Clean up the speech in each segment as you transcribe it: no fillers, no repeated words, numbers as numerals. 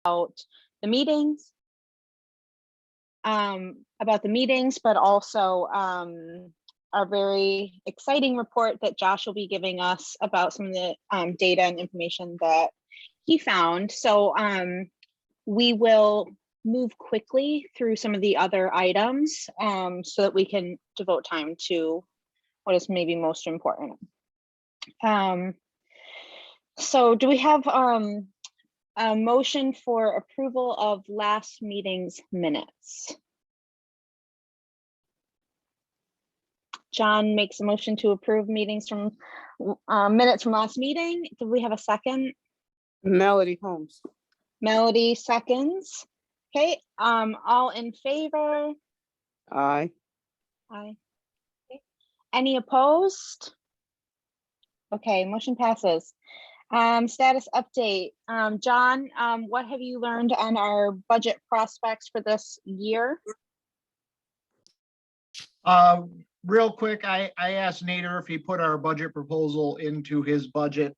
the meetings, but also a very exciting report that Josh will be giving us about some of the data and information that he found. So we will move quickly through some of the other items so that we can devote time to what is maybe most important. So do we have a motion for approval of last meeting's minutes? John makes a motion to approve minutes from last meeting. Do we have a second? Melody Holmes. Melody seconds. Okay, all in favor? Aye. Aye. Okay. Any opposed? Okay, motion passes. Status update. John, what have you learned on our budget prospects for this year? Real quick, I asked Nader if he put our budget proposal into his budget.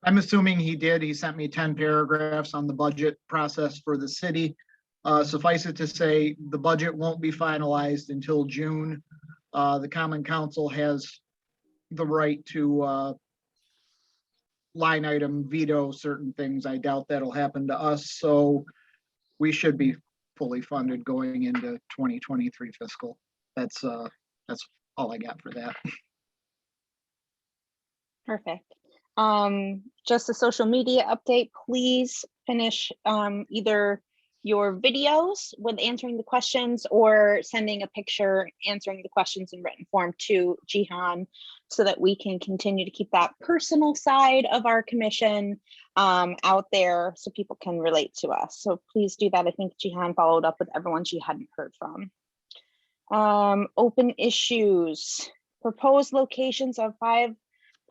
I'm assuming he did. He sent me 10 paragraphs on the budget process for the city. Suffice it to say, the budget won't be finalized until June. The Common Council has the right to line item veto certain things. I doubt that'll happen to us. So we should be fully funded going into 2023 fiscal. That's all I got for that. Perfect. Just a social media update, please finish either your videos with answering the questions or sending a picture answering the questions in written form to Jihan so that we can continue to keep that personal side of our commission out there so people can relate to us. So please do that. I think Jihan followed up with everyone she hadn't heard from. Open issues, proposed locations of 5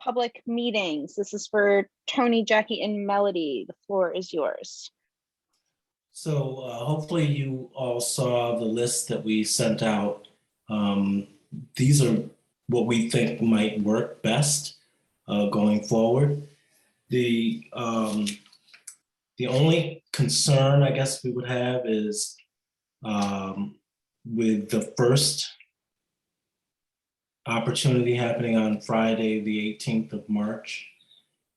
public meetings. This is for Tony, Jackie, and Melody. The floor is yours. So hopefully you all saw the list that we sent out. These are what we think might work best going forward. The only concern I guess we would have is with the first opportunity happening on Friday, the 18th of March.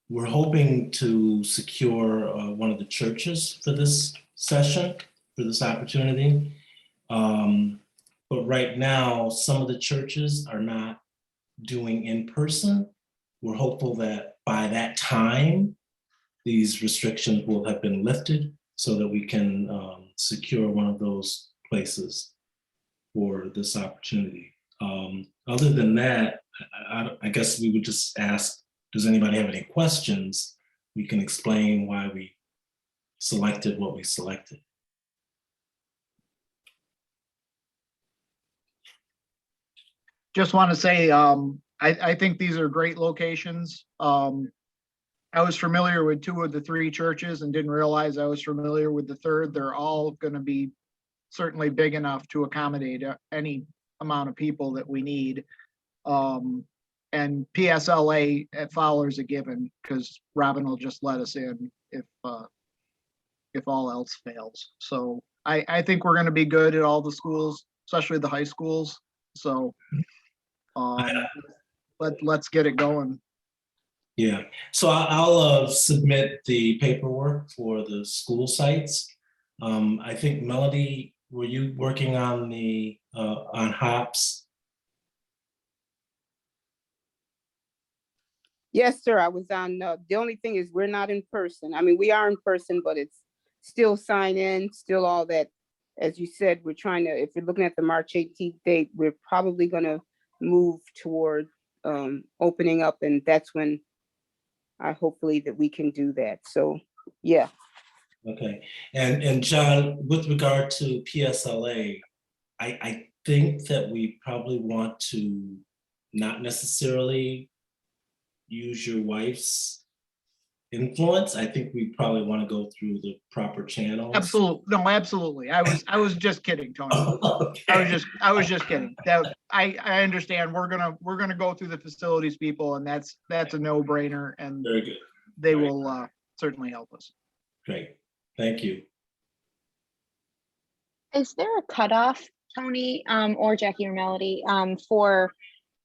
We're hoping to secure one of the churches for this session, for this opportunity. But right now, some of the churches are not doing in person. We're hopeful that by that time, these restrictions will have been lifted so that we can secure one of those places for this opportunity. Other than that, I guess we would just ask, does anybody have any questions? We can explain why we selected what we selected. Just want to say, I think these are great locations. I was familiar with 2 of the 3 churches and didn't realize I was familiar with the 3rd. They're all going to be certainly big enough to accommodate any amount of people that we need. And PSLA at Fowler's a given because Robin will just let us in if all else fails. So I think we're going to be good at all the schools, especially the high schools. So let's get it going. Yeah, so I'll submit the paperwork for the school sites. I think Melody, were you working on the on hops? Yes, sir. I was on. The only thing is we're not in person. I mean, we are in person, but it's still sign in, still all that. As you said, we're trying to, if you're looking at the March 18th date, we're probably going to move toward opening up. And that's when hopefully that we can do that. So, yeah. Okay. And John, with regard to PSLA, I think that we probably want to not necessarily use your wife's influence. I think we probably want to go through the proper channels. Absolutely. No, absolutely. I was just kidding, Tony. Okay. I was just kidding. That I understand. We're gonna go through the facilities people, and that's a no-brainer, and Very good. they will certainly help us. Great. Thank you. Is there a cutoff, Tony, or Jackie or Melody, for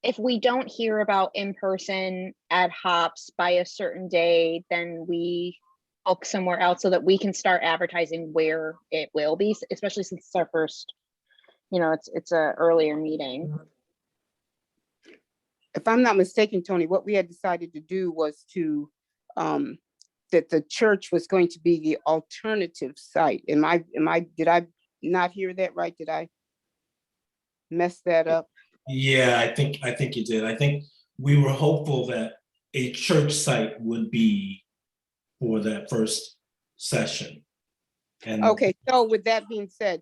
if we don't hear about in-person AdHops by a certain day, then we book somewhere else so that we can start advertising where it will be, especially since it's our first, it's a earlier meeting. If I'm not mistaken, Tony, what we had decided to do was to, that the church was going to be the alternative site. Did I not hear that right? Did I mess that up? Yeah, I think you did. I think we were hopeful that a church site would be for that first session. And Okay, so with that being said,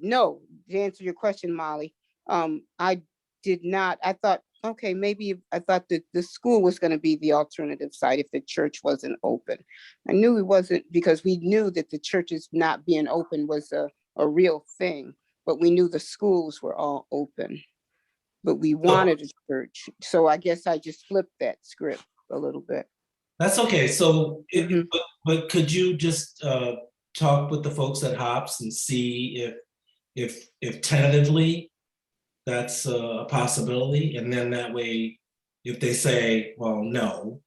no, to answer your question, Molly, I did not, I thought, okay, maybe I thought that the school was gonna be the alternative site if the church wasn't open. I knew it wasn't, because we knew that the churches not being open was a real thing, but we knew the schools were all open. But we wanted a church, so I guess I just flipped that script a little bit. that's okay. So, Mhm. but could you just talk with the folks at Hops and see if tentatively that's a possibility, and then that way, if they say, well, no.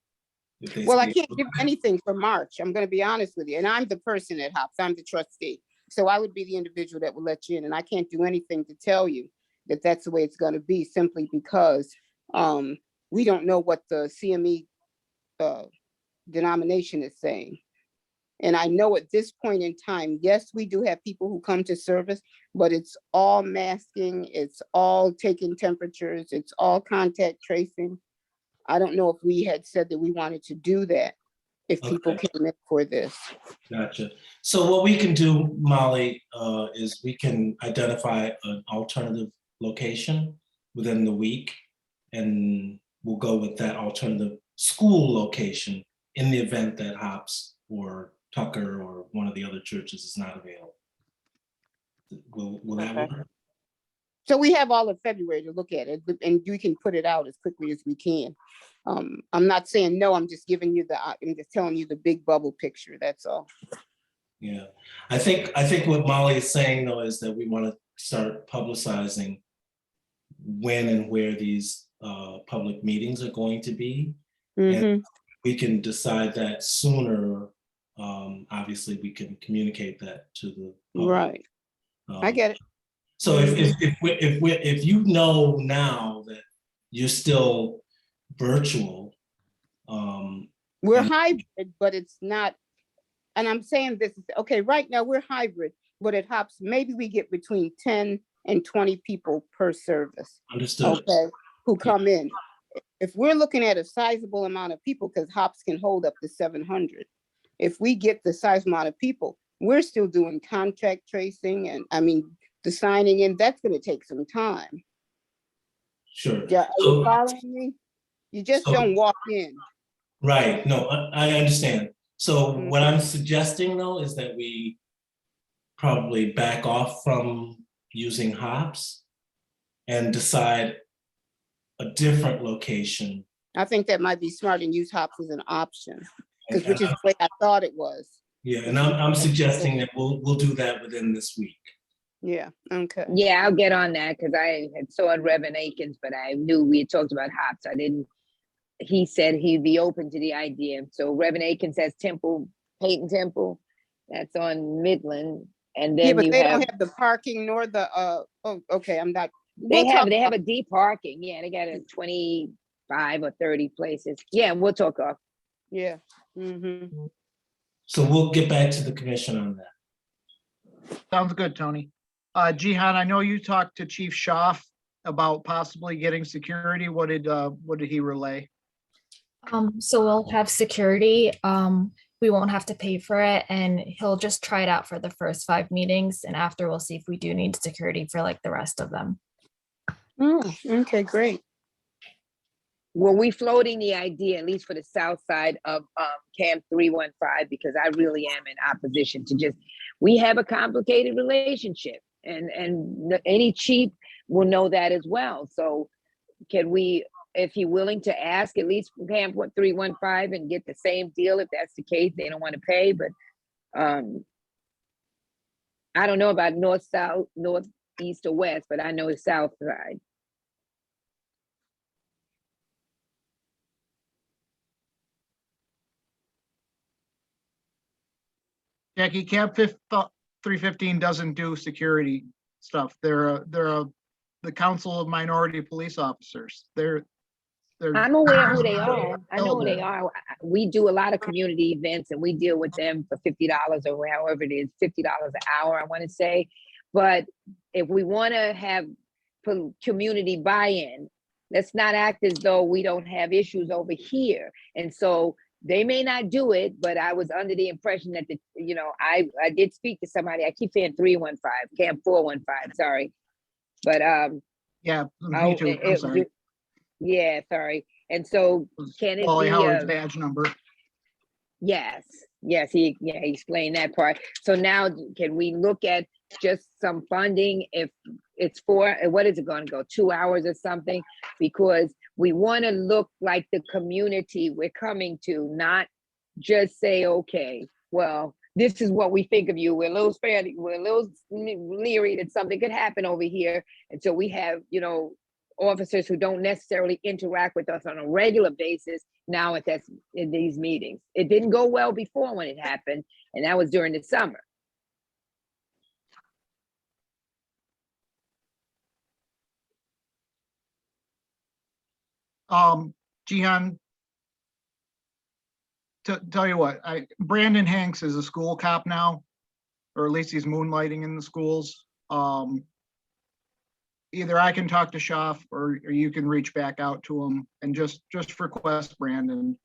If they Well, I say, can't give anything for March. I'm gonna be honest with you. And I'm the person at Hops. I'm the trustee. So I would be the individual that will let you in. And I can't do anything to tell you that that's the way it's gonna be, simply because we don't know what the CME denomination is saying. And I know at this point in time, yes, we do have people who come to service, but it's all masking, it's all taking temperatures, it's all contact tracing. I don't know if we had said that we wanted to do that if people Okay. came in for this. Gotcha. So what we can do, Molly, is we can identify an alternative location within the week, and we'll go with that alternative school location in the event that Hops or Tucker or one of the other churches is not available. Will that Okay. work? So we have all of February to look at it, and you can put it out as quickly as we can. I'm not saying no, I'm just giving you I'm just telling you the big bubble picture, that's all. Yeah, I think what Molly is saying though is that we want to start publicizing when and where these public meetings are going to be. Mhm. And we can decide that sooner. Obviously, we can communicate that to the public. Right, I get it. So if you know now that you're still virtual, We're and- hybrid, but it's not, and I'm saying this, okay, right now we're hybrid, but at Hops, maybe we get between 10 and 20 people per service. understood. Okay, who come in. If we're looking at a sizable amount of people, because Hops can hold up to 700, if we get the size amount of people, we're still doing contact tracing, and I mean, the signing in, that's gonna take some time. Sure. Are you following me? You just don't walk in. Right, no, I understand. So Mhm. what I'm suggesting though is that we probably back off from using Hops and decide a different location. I think that might be smart, and use Hops as an option, And- which is the way I thought it was. Yeah, and I'm suggesting that we'll do that within this week. Yeah, okay. Yeah, I'll get on that because I had saw Reverend Akins, but I knew we had talked about Hops. I didn't. He said he'd be open to the idea. So Reverend Akins has Temple, Peyton Temple, that's on Midland, and Yeah, then but you they have don't have the parking nor the, oh, okay, I'm not. they we'll have talk they have about- a deep parking. Yeah, they got a 25 or 30 places. Yeah, we'll talk off. Yeah. Mhm. So we'll get back to the commission on that. Sounds good, Tony. Jihan, I know you talked to Chief Schaaf about possibly getting security. What did he relay? So we'll have security. We won't have to pay for it, and he'll just try it out for the first 5 meetings, and after we'll see if we do need security for like the rest of them. Okay, great. Were we floating the idea, at least for the south side of Camp 315, because I really am in opposition to just, we have a complicated relationship, and any chief will know that as well. So can we, if he's willing to ask at least from Camp 315 and get the same deal, if that's the case, they don't want to pay, but I don't know about north, south, north, east, or west, but I know the south side. Jackie, Camp 315 doesn't do security stuff. They're the Council of Minority Police Officers. They're I'm aware who they are. I know who they Elder. are. We do a lot of community events and we deal with them for $50 or however it is, $50 an hour, I want to say. But if we want to have community buy-in, let's not act as though we don't have issues over here. And so they may not do it, but I was under the impression that I did speak to somebody. I keep saying 315, Camp 415, sorry. But yeah, me too. I'm sorry. Yeah, sorry. And so can it Wally be Howard's badge number? Yes, he explained that part. So now can we look at just some funding if it's for, what is it going to go, 2 hours or something? Because we want to look like the community we're coming to, not just say, okay, well, this is what we think of you. We're a little leery that something could happen over here. And so we have, officers who don't necessarily interact with us on a regular basis now in these meetings. It didn't go well before when it happened, and that was during the summer. Jihan, tell you what, Brandon Hanks is a school cop now, or at least he's moonlighting in the schools. Either I can talk to Schaff or you can reach back out to him and just request Brandon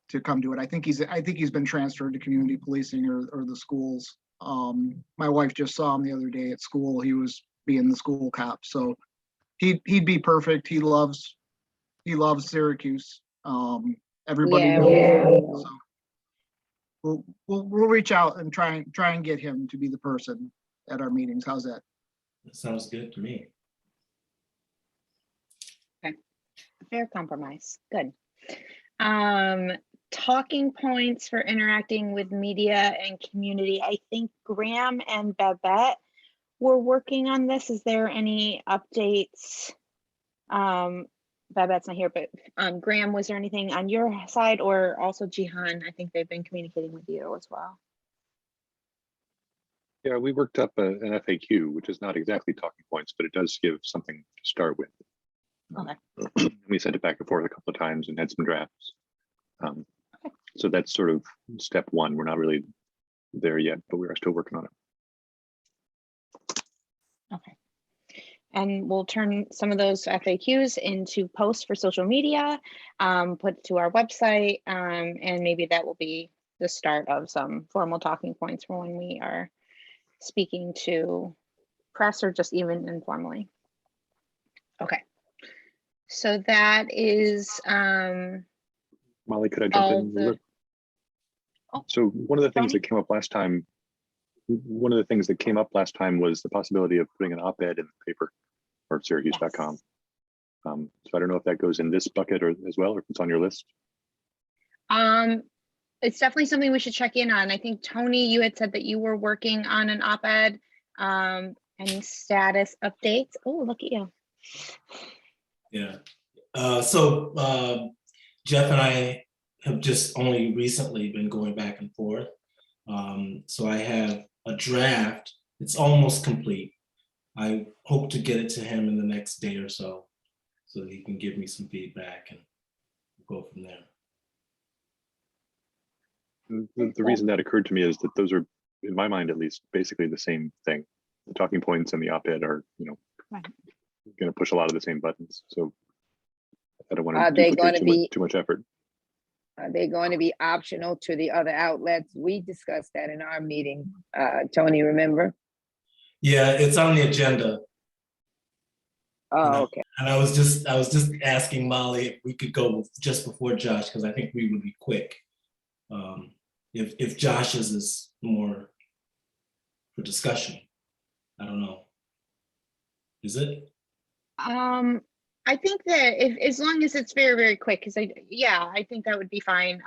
to come do it. I think he's been transferred to community policing or the schools. My wife just saw him the other day at school. He was being the school cop, so he'd be perfect. He loves Syracuse. Everybody knows. So we'll reach out and try and get him to be the person at our meetings. How's that? That sounds good to me. Okay, fair compromise. Good. Talking points for interacting with media and community. I think Graham and Babette were working on this. Is there any updates? Babette's not here, but Graham, was there anything on your side, or also Jihan? I think they've been communicating with you as well. Yeah, we worked up an FAQ, which is not exactly talking points, but it does give something to start with. Okay. We sent it back and forth a couple of times and had some drafts. So that's sort of step one. We're not really there yet, but we are still working on it. Okay. And we'll turn some of those FAQs into posts for social media, put to our website, and maybe that will be the start of some formal talking points for when we are speaking to press or just even informally. Okay. So that is Molly, could I jump in? the, So one of the things Tony? that came up last time, was the possibility of putting an op-ed in the paper or Syracuse.com. Yes. So I don't know if that goes in this bucket or as well, or if it's on your list. It's definitely something we should check in on. I think Tony, you had said that you were working on an op-ed. Any status updates? Oh, look at you. Yeah. So Jeff and I have just only recently been going back and forth. So I have a draft. It's almost complete. I hope to get it to him in the next day or so that he can give me some feedback and we'll go from there. The reason that occurred to me is that those are, in my mind at least, basically the same thing. The talking points and the op-ed are, Right. going to push a lot of the same buttons. So I don't want Are to they duplicate going to too much effort. Are they going to be optional to the other outlets? We discussed that in our meeting. Tony, remember? Yeah, it's on the agenda. Oh, okay. And I was just asking Molly if we could go just before Josh, because I think we would be quick. If Josh's is more for discussion, I don't know. Is it? I think that as long as it's very, very quick, because I think that would be fine.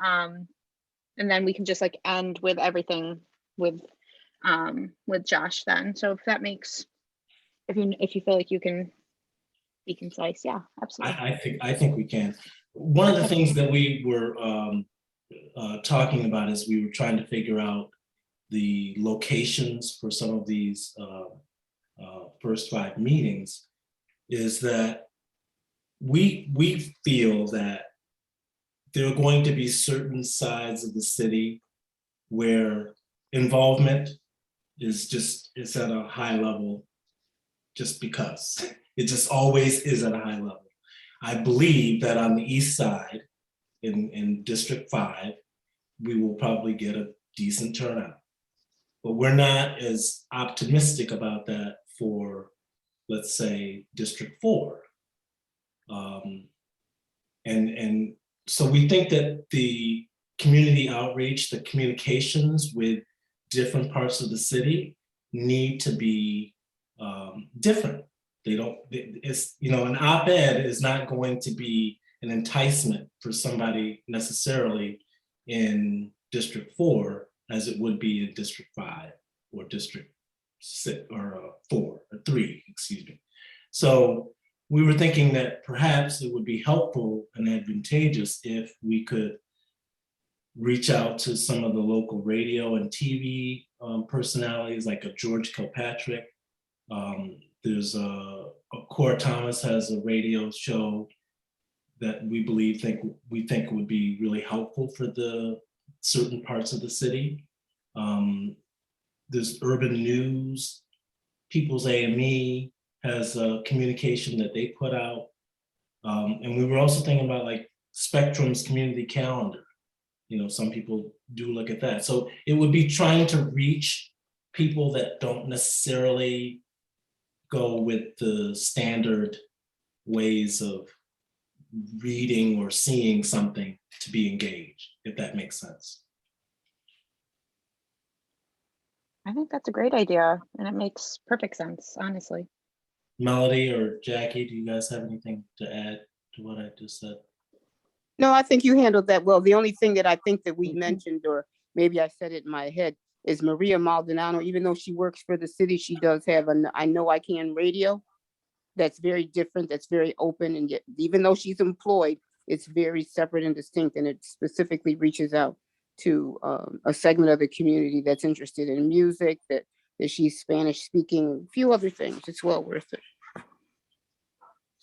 And then we can just like end with everything with Josh then. So if that makes, if you feel like you can be concise, yeah, absolutely. I think we can. One of the Okay. things that we were talking about is we were trying to figure out the locations for some of these first 5 meetings, is that we feel that there are going to be certain sides of the city where involvement is at a high level, just because it just always is at a high level. I believe that on the east side, in District 5, we will probably get a decent turnout. But we're not as optimistic about that for, let's say, District 4. And so we think that the community outreach, the communications with different parts of the city need to be different. They don't, it's, you know, an op-ed is not going to be an enticement for somebody necessarily in District 4 as it would be in District 5 or District 6 or 4 or 3, excuse me. So we were thinking that perhaps it would be helpful and advantageous if we could reach out to some of the local radio and TV personalities like a George Kilpatrick. There's Cora Thomas has a radio show that we think would be really helpful for the certain parts of the city. There's Urban News, People's AME has a communication that they put out. And we were also thinking about like Spectrum's community calendar. You know, some people do look at that. So it would be trying to reach people that don't necessarily go with the standard ways of reading or seeing something to be engaged, if that makes sense. I think that's a great idea and it makes perfect sense, honestly. Melody or Jackie, do you guys have anything to add to what I just said? No, I think you handled that well. The only thing that I think that we mentioned, or maybe I said it in my head, is Maria Maldonado. Even though she works for the city, she does have an I Know I Can radio that's very different, that's very open, and yet even though she's employed, it's very separate and distinct, and it specifically reaches out to a segment of the community that's interested in music, that she's Spanish speaking, a few other things. It's well worth it.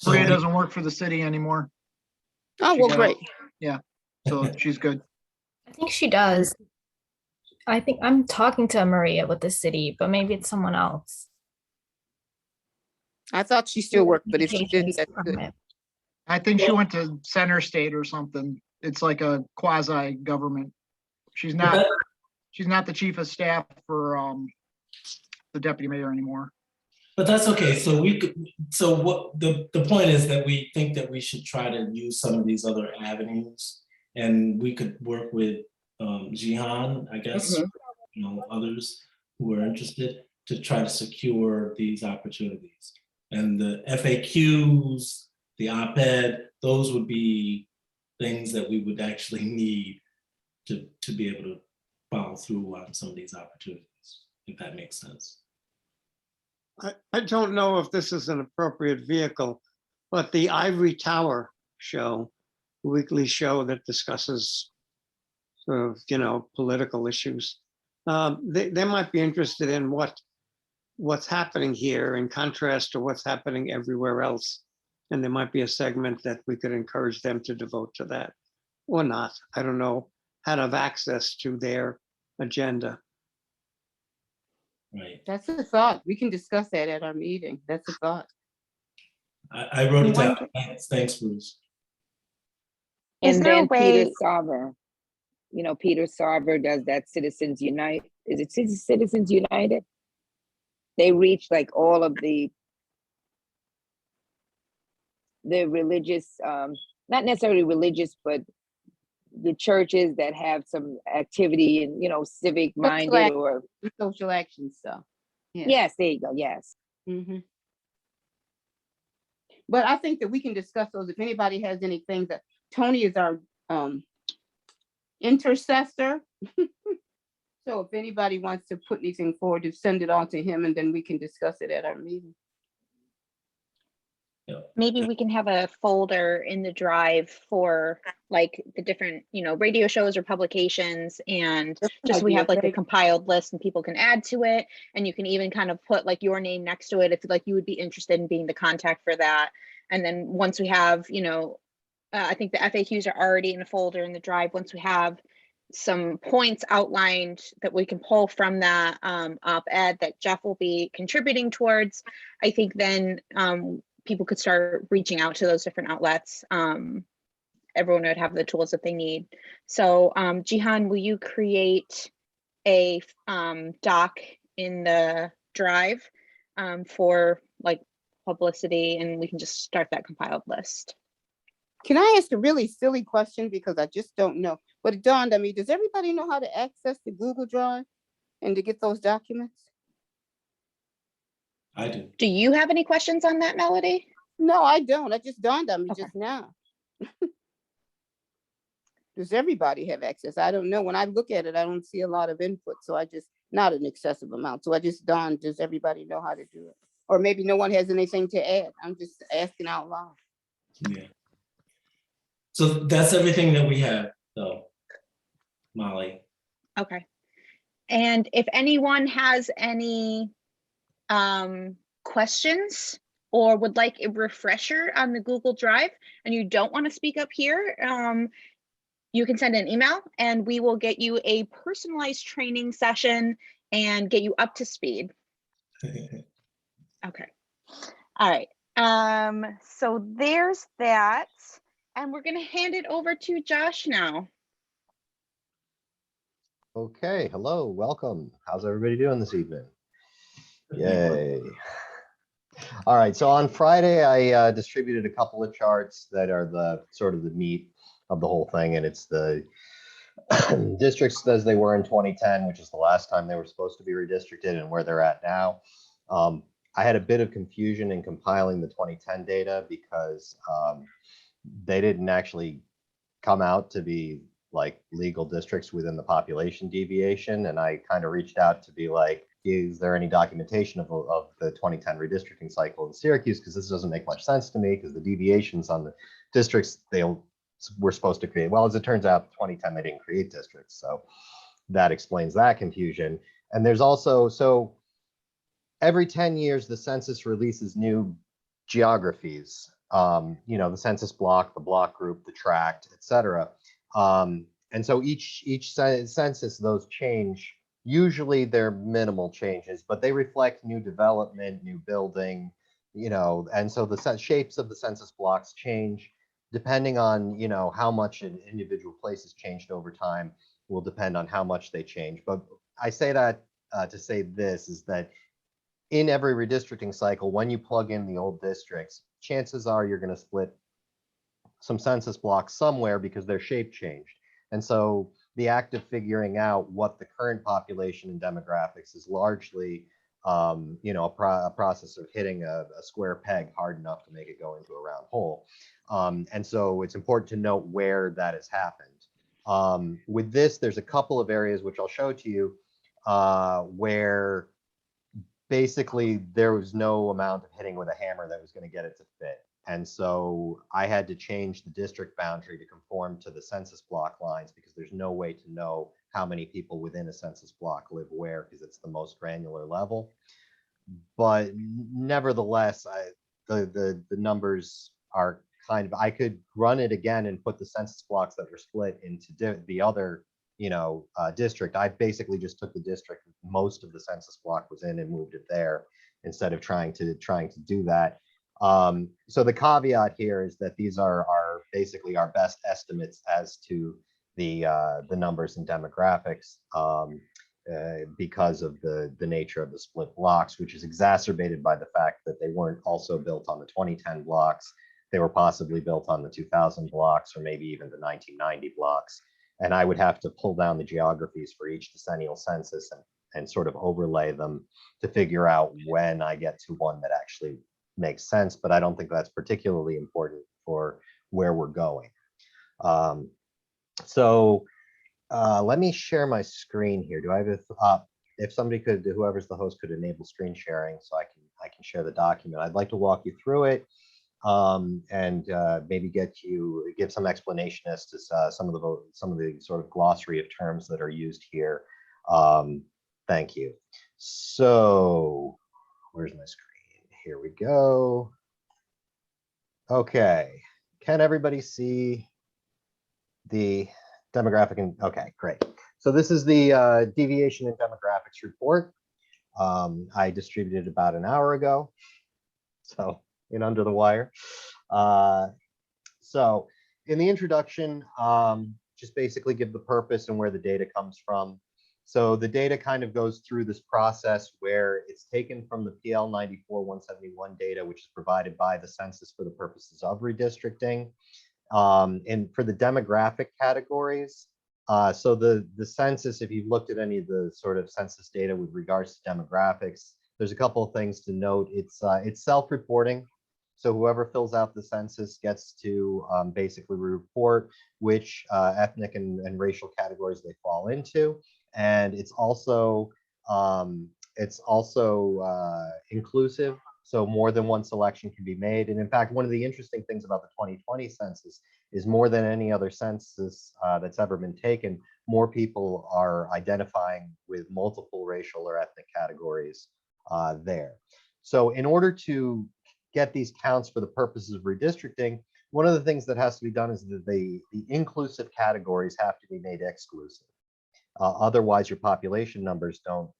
Maria doesn't work for the city anymore. Oh, well, great. Yeah, so she's good. I think she does. I think I'm talking to Maria with the city, but maybe it's someone else. I thought she still worked, but if she didn't, that's good. Department. I think she went to Center State or something. It's like a quasi government. She's not the chief of staff for the deputy mayor anymore. But that's okay. So what the point is that we think that we should try to use some of these other avenues, and we could work with Jihan, I guess, you know, others who are interested to try to secure these opportunities. And the FAQs, the op-ed, those would be things that we would actually need to be able to follow through on some of these opportunities, if that makes sense. I don't know if this is an appropriate vehicle, but the Ivory Tower show, weekly show that discusses sort of, you know, political issues, they might be interested in what's happening here in contrast to what's happening everywhere else. And there might be a segment that we could encourage them to devote to that or not. I don't know how to have access to their agenda. Right. That's a thought. We can discuss that at our meeting. That's a thought. I wrote it down. Thanks, Bruce. Is And there a then way- Peter Sarver, you know, Peter Sarver does that Citizens Unite. Is it Citizens United? They reach like all of the religious, not necessarily religious, but the churches that have some activity and, you know, civic minded or Social action stuff. Yeah. yes, there you go. Yes. Mhm. But I think that we can discuss those. If anybody has anything that Tony is our intercessor. So if anybody wants to put anything forward, to send it on to him and then we can discuss it at our meeting. Maybe we can have a folder in the drive for like the different, radio shows or publications, and just so we have like a compiled list and people can add to it. And you can even kind of put like your name next to it if like you would be interested in being the contact for that. And then once we have, I think the FAQs are already in a folder in the drive. Once we have some points outlined that we can pull from that op-ed that Jeff will be contributing towards, I think then people could start reaching out to those different outlets. Everyone would have the tools that they need. So Jihan, will you create a doc in the drive for like publicity, and we can just start that compiled list? Can I ask a really silly question, because I just don't know, but it dawned on me, does everybody know how to access the Google Drive and to get those documents? I do. Do you have any questions on that, Melody? No, I don't. It just dawned on me Okay. just now. Does everybody have access? I don't know. When I look at it, I don't see a lot of input. So not an excessive amount. So I just dawned, does everybody know how to do it? Or maybe no one has anything to add. I'm just asking out loud. Yeah. So that's everything that we have, though, Molly. Okay. And if anyone has any questions or would like a refresher on the Google Drive and you don't want to speak up here, you can send an email and we will get you a personalized training session and get you up to speed. Okay. All right. So there's that. And we're going to hand it over to Josh now. Okay, hello, welcome. How's everybody doing this evening? Yay. All right, so on Friday, I distributed a couple of charts that are the sort of the meat of the whole thing, and it's the districts as they were in 2010, which is the last time they were supposed to be redistricted, and where they're at now. I had a bit of confusion in compiling the 2010 data because they didn't actually come out to be like legal districts within the population deviation. And I kind of reached out to be like, is there any documentation of the 2010 redistricting cycle in Syracuse? Because this doesn't make much sense to me, because the deviations on the districts they were supposed to create. Well, as it turns out, 2010, they didn't create districts. So that explains that confusion. And there's also, so every 10 years, the census releases new geographies. The census block, the block group, the tract, etc. And so each census, those change. Usually they're minimal changes, but they reflect new development, new building, and so the shapes of the census blocks change depending on, how much an individual place has changed over time will depend on how much they change. But I say that to say this is that in every redistricting cycle, when you plug in the old districts, chances are you're going to split some census blocks somewhere because their shape changed. And so the act of figuring out what the current population and demographics is largely, a process of hitting a square peg hard enough to make it go into a round hole. And so it's important to note where that has happened. With this, there's a couple of areas which I'll show to you where basically there was no amount of hitting with a hammer that was going to get it to fit. And so I had to change the district boundary to conform to the census block lines, because there's no way to know how many people within a census block live where, because it's the most granular level. But nevertheless, the numbers are kind of, I could run it again and put the census blocks that were split into the other district. I basically just took the district most of the census block was in and moved it there instead of trying to do that. So the caveat here is that these are basically our best estimates as to the numbers and demographics because of the nature of the split blocks, which is exacerbated by the fact that they weren't also built on the 2010 blocks. They were possibly built on the 2000 blocks or maybe even the 1990 blocks. And I would have to pull down the geographies for each decennial census and sort of overlay them to figure out when I get to one that actually makes sense. But I don't think that's particularly important for where we're going. So Let me share my screen here. Do I have if somebody could, whoever's the host could enable screen sharing so I can share the document. I'd like to walk you through it and maybe give some explanation as to some of the sort of glossary of terms that are used here. Thank you. So where's my screen? Here we go. Okay, can everybody see the demographic? Okay, great. So this is the deviation in demographics report. I distributed about an hour ago, so in under the wire. So in the introduction, just basically give the purpose and where the data comes from. So the data kind of goes through this process where it's taken from the PL 94-171 data, which is provided by the census for the purposes of redistricting. And for the demographic categories, so the census, if you've looked at any of the sort of census data with regards to demographics, there's a couple of things to note. It's self-reporting. So whoever fills out the census gets to basically report which ethnic and racial categories they fall into. And it's also inclusive. So more than one selection can be made. And in fact, one of the interesting things about the 2020 census is more than any other census that's ever been taken, more people are identifying with multiple racial or ethnic categories there. So in order to get these counts for the purposes of redistricting, one of the things that has to be done is that the inclusive categories have to be made exclusive. Otherwise, your population numbers don't.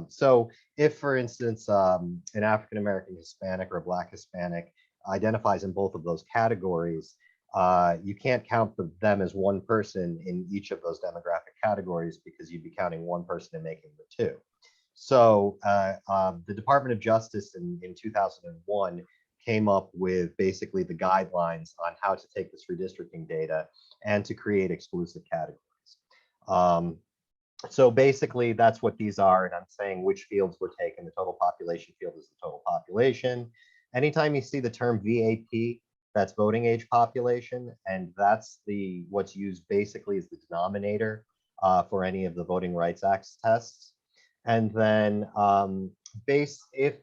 So if, for instance, an African-American Hispanic or a Black Hispanic identifies in both of those categories, you can't count them as one person in each of those demographic categories because you'd be counting one person and making the two. So the Department of Justice in 2001 came up with basically the guidelines on how to take this redistricting data and to create exclusive categories. So basically that's what these are, and I'm saying which fields were taken. The total population field is the total population. Anytime you see the term VAP, that's voting age population, and that's what's used basically as the denominator for any of the Voting Rights Act tests. And then if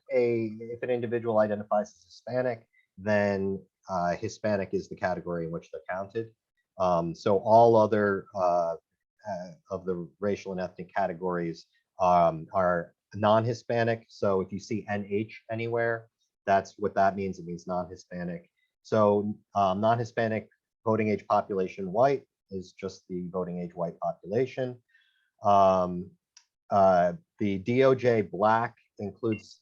an individual identifies as Hispanic, then Hispanic is the category in which they're counted. So all other of the racial and ethnic categories are non-Hispanic. So if you see NH anywhere, that's what that means. It means non-Hispanic. So non-Hispanic voting age population white is just the voting age white population. The DOJ Black includes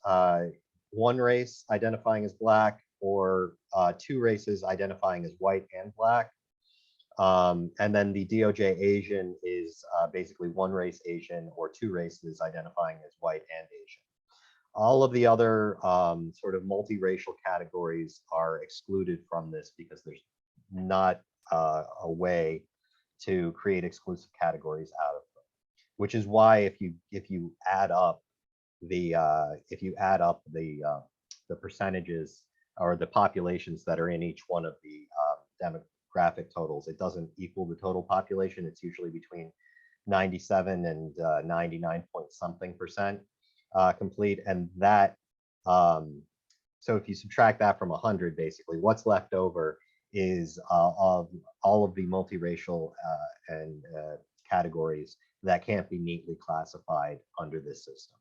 one race identifying as Black or two races identifying as white and Black. And then the DOJ Asian is basically one race Asian or two races identifying as white and Asian. All of the other sort of multiracial categories are excluded from this because there's not a way to create exclusive categories out of them. Which is why if you add up the percentages or the populations that are in each one of the demographic totals, it doesn't equal the total population. It's usually between 97 and 99 point something percent complete, and that so if you subtract that from 100, basically what's left over is of all of the multiracial and categories that can't be neatly classified under this system.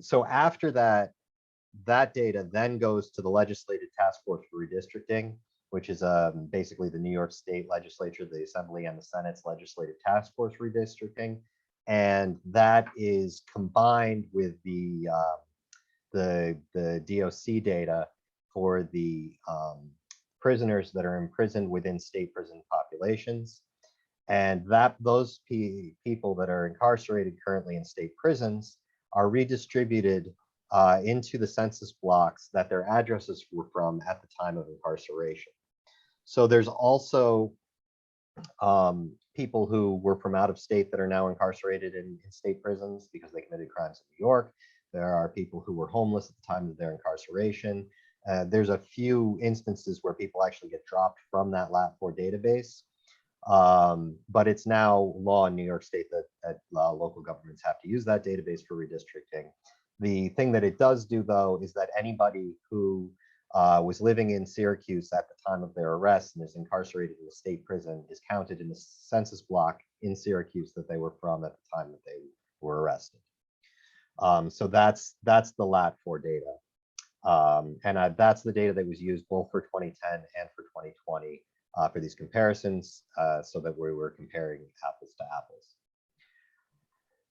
So after that data then goes to the Legislative Task Force for Redistricting, which is basically the New York State Legislature, the Assembly and the Senate's Legislative Task Force Redistricting. And that is combined with the DOC data for the prisoners that are imprisoned within state prison populations. And those people that are incarcerated currently in state prisons are redistributed into the census blocks that their addresses were from at the time of incarceration. So there's also people who were from out of state that are now incarcerated in state prisons because they committed crimes in New York. There are people who were homeless at the time of their incarceration. There's a few instances where people actually get dropped from that LAT4 database. But it's now law in New York State that local governments have to use that database for redistricting. The thing that it does do, though, is that anybody who was living in Syracuse at the time of their arrest and is incarcerated in a state prison is counted in the census block in Syracuse that they were from at the time that they were arrested. So that's the LAT4 data. And that's the data that was used both for 2010 and for 2020 for these comparisons, so that we were comparing apples to apples.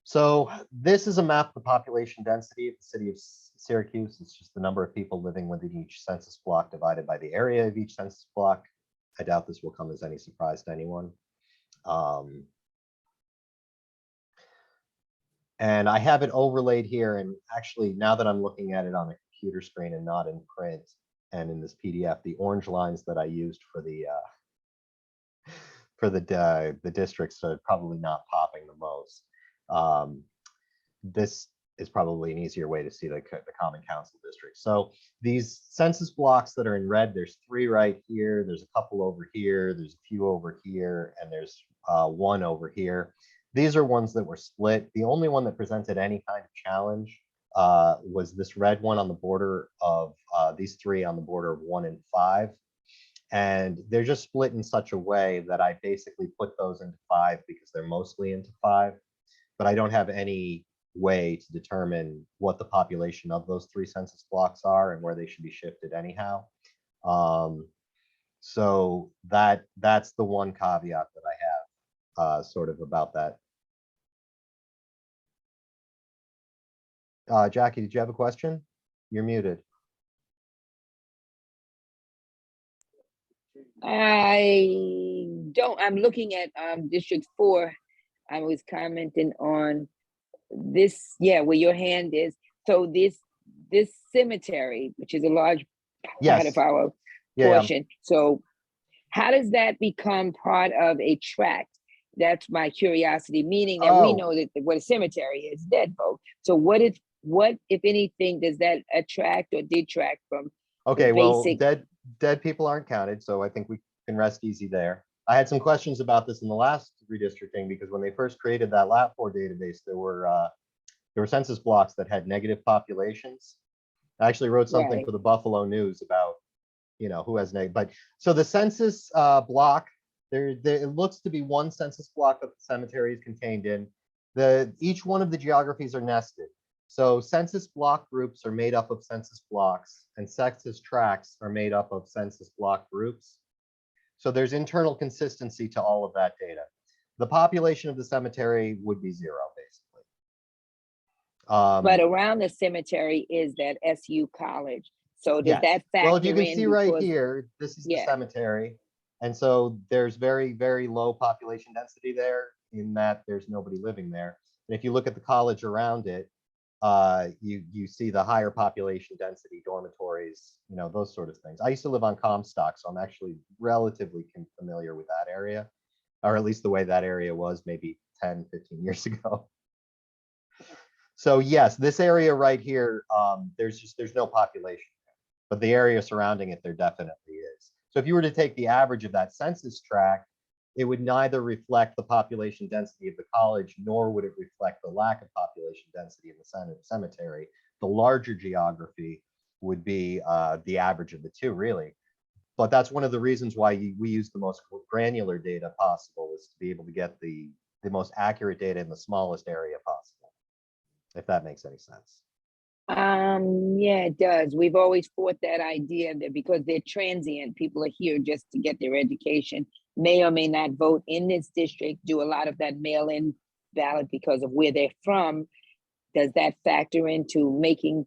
So this is a map of the population density of the city of Syracuse. It's just the number of people living within each census block divided by the area of each census block. I doubt this will come as any surprise to anyone. And I have it overlaid here. And actually, now that I'm looking at it on a computer screen and not in print and in this PDF, the orange lines that I used for the districts are probably not popping the most. This is probably an easier way to see the common council districts. So these census blocks that are in red, there's 3 right here, there's a couple over here, there's a few over here, and there's 1 over here. These are ones that were split. The only one that presented any kind of challenge was this red one on the border of these 3 on the border of 1 and 5. And they're just split in such a way that I basically put those into 5 because they're mostly into 5, but I don't have any way to determine what the population of those 3 census blocks are and where they should be shifted anyhow. So that's the one caveat that I have sort of about that. Jackie, did you have a question? You're muted. I don't. I'm looking at District 4. I was commenting on this, yeah, where your hand is. So this cemetery, which is a large part of our portion. So how does that become part of a tract? That's my curiosity, meaning that we know that what a cemetery is, dead folk. So what, if anything, does that attract or detract from? Okay, well, dead people aren't counted, so I think we can rest easy there. I had some questions about this in the last redistricting because when they first created that LAT4 database, there were census blocks that had negative populations. I actually wrote something for the Buffalo News about, you know, who has negative. But so the census block, it looks to be 1 census block that the cemetery is contained in. Each one of the geographies are nested. So census block groups are made up of census blocks, and census tracts are made up of census block groups. So there's internal consistency to all of that data. The population of the cemetery would be 0, basically. But around the cemetery is that SU college. So does that factor in? Well, if you can see right here, this is the cemetery. And so there's very, very low population density there in that there's nobody living there. And if you look at the college around it, you see the higher population density, dormitories, you know, those sort of things. I used to live on Comstock, so I'm actually relatively familiar with that area, or at least the way that area was maybe 10, 15 years ago. So yes, this area right here, there's no population, but the area surrounding it, there definitely is. So if you were to take the average of that census tract, it would neither reflect the population density of the college, nor would it reflect the lack of population density in the cemetery. The larger geography would be the average of the two, really. But that's one of the reasons why we use the most granular data possible, is to be able to get the most accurate data in the smallest area possible, if that makes any sense. Yeah, it does. We've always fought that idea that because they're transient, people are here just to get their education, may or may not vote in this district, do a lot of that mail-in ballot because of where they're from. Does that factor into making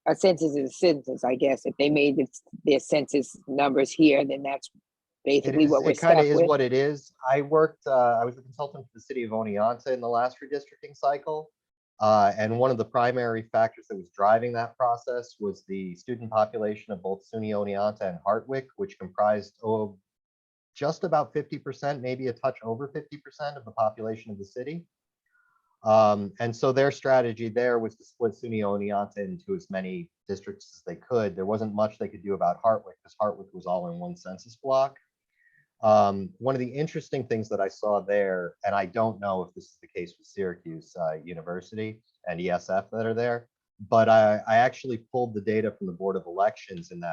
a census is a census, I guess? If they made their census numbers here, then that's basically what we're stuck with. It kind of is what it is. I was a consultant for the city of Oneonta in the last redistricting cycle. And one of the primary factors that was driving that process was the student population of both SUNY Oneonta and Hartwick, which comprised just about 50%, maybe a touch over 50% of the population of the city. And so their strategy there was to split SUNY Oneonta into as many districts as they could. There wasn't much they could do about Hartwick because Hartwick was all in one census block. One of the interesting things that I saw there, and I don't know if this is the case with Syracuse University and ESF that are there, but I actually pulled the data from the Board of Elections in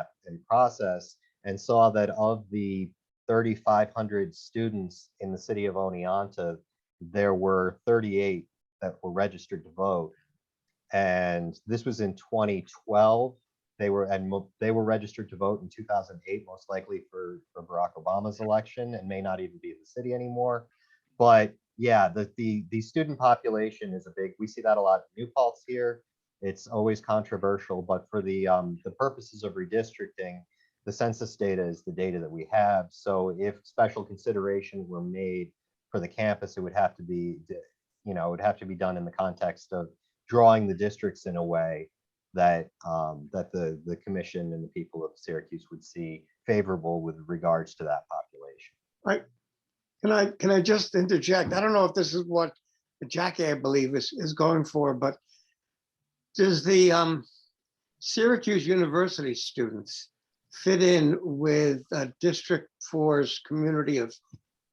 process and saw that of the 3,500 students in the city of Oneonta, there were 38 that were registered to vote. And this was in 2012. They were registered to vote in 2008, most likely for Barack Obama's election, and may not even be in the city anymore. But yeah, the student population is we see that a lot in New Paltz here. It's always controversial, but for the purposes of redistricting, the census data is the data that we have. So if special consideration were made for the campus, it would have to be, it would have to be done in the context of drawing the districts in a way that that the commission and the people of Syracuse would see favorable with regards to that population. Right. Can I just interject? I don't know if this is what Jackie, I believe, is going for, but does the Syracuse University students fit in with District 4's community of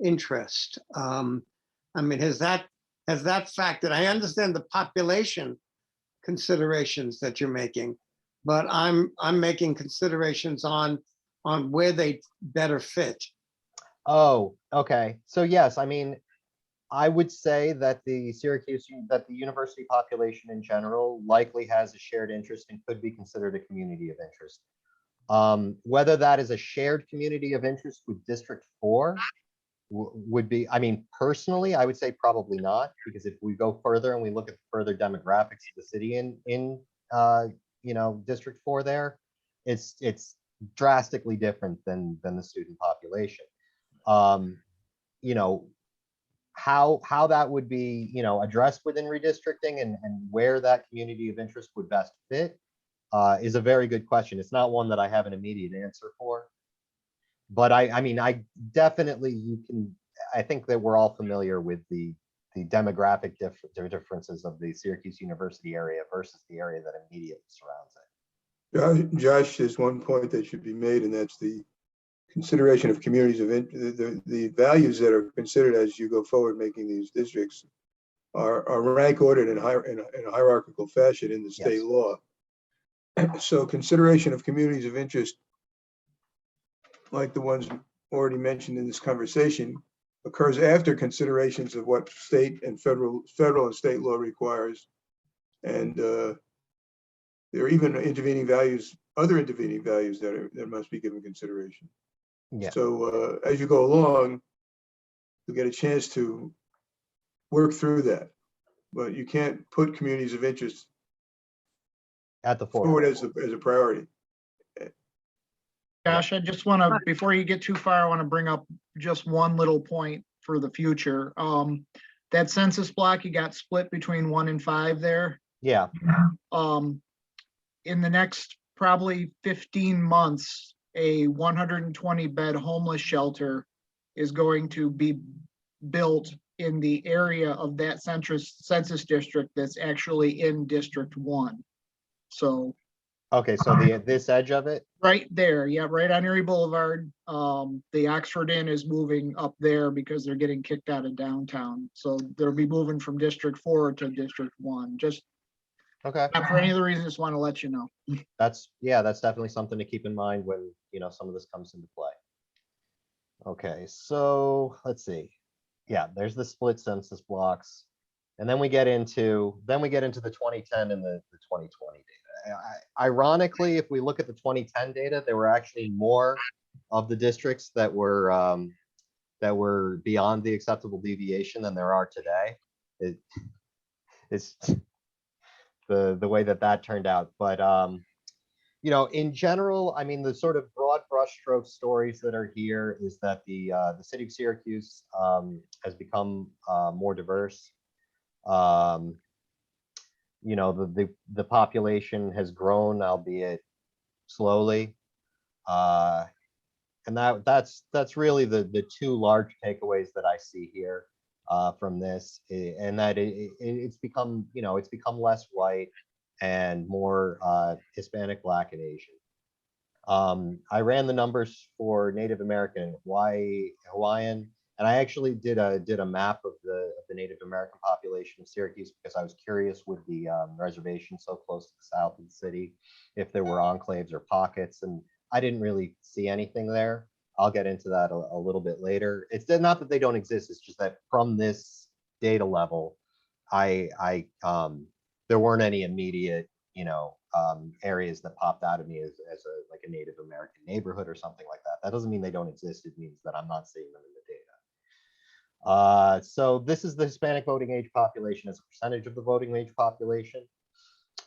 interest? I mean, has that factored? I understand the population considerations that you're making, but I'm making considerations on where they better fit. Oh, okay. So yes, I mean, I would say that the university population in general likely has a shared interest and could be considered a community of interest. Whether that is a shared community of interest with District 4 would be, I mean, personally, I would say probably not, because if we go further and we look at the further demographics of the city in District 4 there, it's drastically different than the student population. How that would be, addressed within redistricting and where that community of interest would best fit is a very good question. It's not one that I have an immediate answer for. But I mean, I definitely, I think that we're all familiar with the demographic differences of the Syracuse University area versus the area that immediately surrounds it. Josh, there's one point that should be made, and that's the consideration of communities of the values that are considered as you go forward making these districts are rank ordered in a hierarchical fashion in the state law. So consideration of communities of interest, like the ones already mentioned in this conversation, occurs after considerations of what state and federal and state law requires. And there are even other intervening values that must be given consideration. Yeah. So as you go along, you'll get a chance to work through that, but you can't put communities of interest at the forward as a priority. Josh, I just want to, before you get too far, I want to bring up just one little point for the future. That census block, you got split between 1 and 5 there. Yeah. In the next probably 15 months, a 120 bed homeless shelter is going to be built in the area of that census district that's actually in District 1. So. Okay, so this edge of it? Right there, yeah, right on Erie Boulevard. The Oxford Inn is moving up there because they're getting kicked out of downtown. So they'll be moving from District 4 to District 1. Just okay. Not for any other reason, just want to let you know. That's definitely something to keep in mind when some of this comes into play. Okay, so let's see. Yeah, there's the split census blocks. And then we get into the 2010 and the 2020 data. Ironically, if we look at the 2010 data, there were actually more of the districts that were beyond the acceptable deviation than there are today. It's the way that turned out. But in general, I mean, the sort of broad brushstroke stories that are here is that the city of Syracuse has become more diverse. The population has grown, albeit slowly, and that's really the two large takeaways that I see here from this, and that it's become less white and more Hispanic, Black, and Asian. I ran the numbers for Native American and Hawaiian, and I actually did a map of the Native American population of Syracuse because I was curious with the reservation so close to the south of the city, if there were enclaves or pockets, and I didn't really see anything there. I'll get into that a little bit later. It's not that they don't exist, it's just that from this data level, there weren't any immediate, areas that popped out of me as like a Native American neighborhood or something like that. That doesn't mean they don't exist. It means that I'm not seeing them in the data. So this is the Hispanic voting age population as a percentage of the voting age population.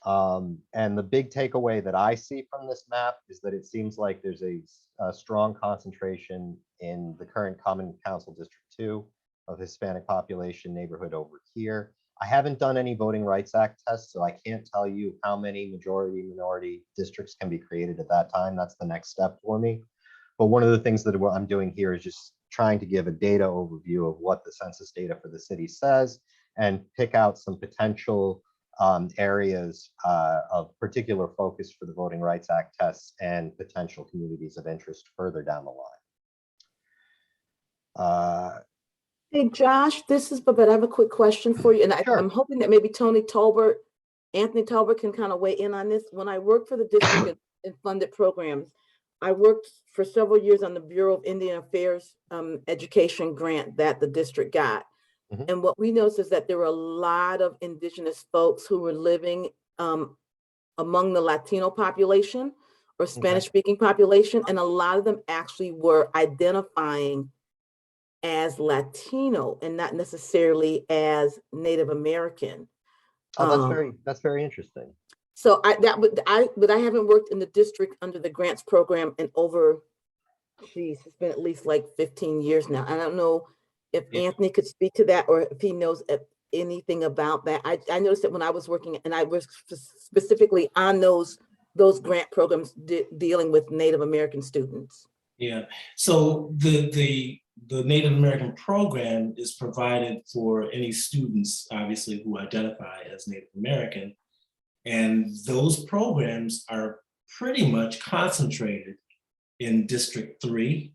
And the big takeaway that I see from this map is that it seems like there's a strong concentration in the current Common Council District 2 of Hispanic population neighborhood over here. I haven't done any Voting Rights Act tests, so I can't tell you how many majority minority districts can be created at that time. That's the next step for me. But one of the things that I'm doing here is just trying to give a data overview of what the census data for the city says and pick out some potential areas of particular focus for the Voting Rights Act tests and potential communities of interest further down the line. Hey, Josh, this is Babette. I have a quick question for you. And Sure. I'm hoping that maybe Anthony Tolbert can kind of weigh in on this. When I worked for the district in funded programs, I worked for several years on the Bureau of Indian Affairs education grant that the district got. Mhm. And what we noticed is that there were a lot of indigenous folks who were living among the Latino population or Spanish speaking population. And a lot of them actually were identifying as Latino and not necessarily as Native American. Oh, that's very interesting. So I haven't worked in the district under the grants program in over, geez, it's been at least like 15 years now. I don't know if Anthony could speak to that or if he knows anything about that. I noticed that when I was working, and I was specifically on those grant programs dealing with Native American students. Yeah, so the Native American program is provided for any students, obviously, who identify as Native American. And those programs are pretty much concentrated in District 3,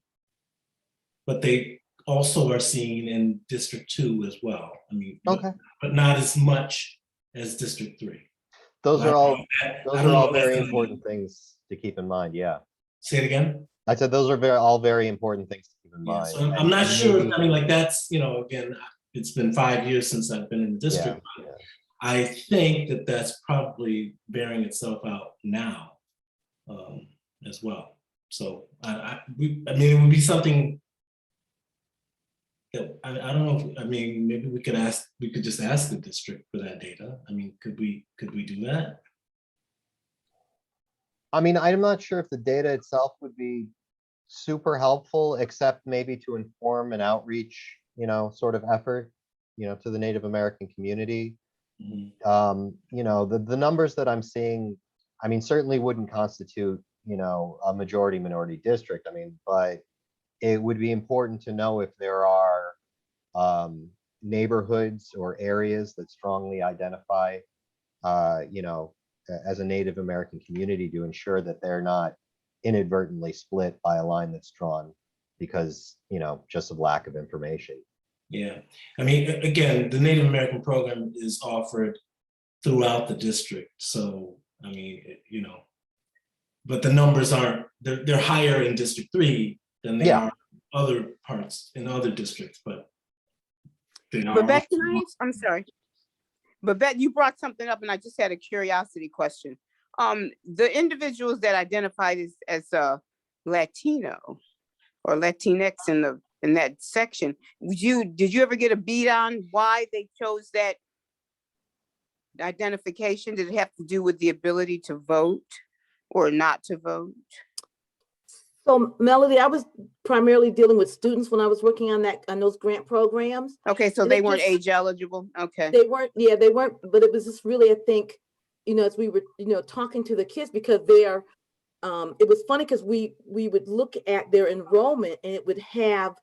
but they also are seen in District 2 as well. I mean, but not as much as District 3. Those are all very important things to keep in mind. Yeah. Say it again. I said those are all very important things to keep in mind. So I'm not sure. I mean, like that's, again, it's been 5 years since I've been in the district. Yeah. I think that that's probably bearing itself out now as well. So I mean, it would be something that I don't know. I mean, maybe we could just ask the district for that data. I mean, could we do that? I mean, I'm not sure if the data itself would be super helpful, except maybe to inform an outreach, sort of effort, to the Native American community. The numbers that I'm seeing, I mean, certainly wouldn't constitute, a majority minority district. I mean, but it would be important to know if there are neighborhoods or areas that strongly identify, as a Native American community to ensure that they're not inadvertently split by a line that's drawn because, just of lack of information. Yeah, I mean, again, the Native American program is offered throughout the district. So, I mean, but the numbers aren't, they're higher in District 3 than they are other parts in other districts, but they are. Babette, I'm sorry. Babette, you brought something up and I just had a curiosity question. The individuals that identified as Latino or Latinx in that section, did you ever get a beat on why they chose that identification? Did it have to do with the ability to vote or not to vote? So Melody, I was primarily dealing with students when I was working on those grant programs. Okay, so they weren't age eligible. Okay. They weren't, but it was just really, I think, as we were, talking to the kids, because they are, it was funny because we would look at their enrollment and it would have,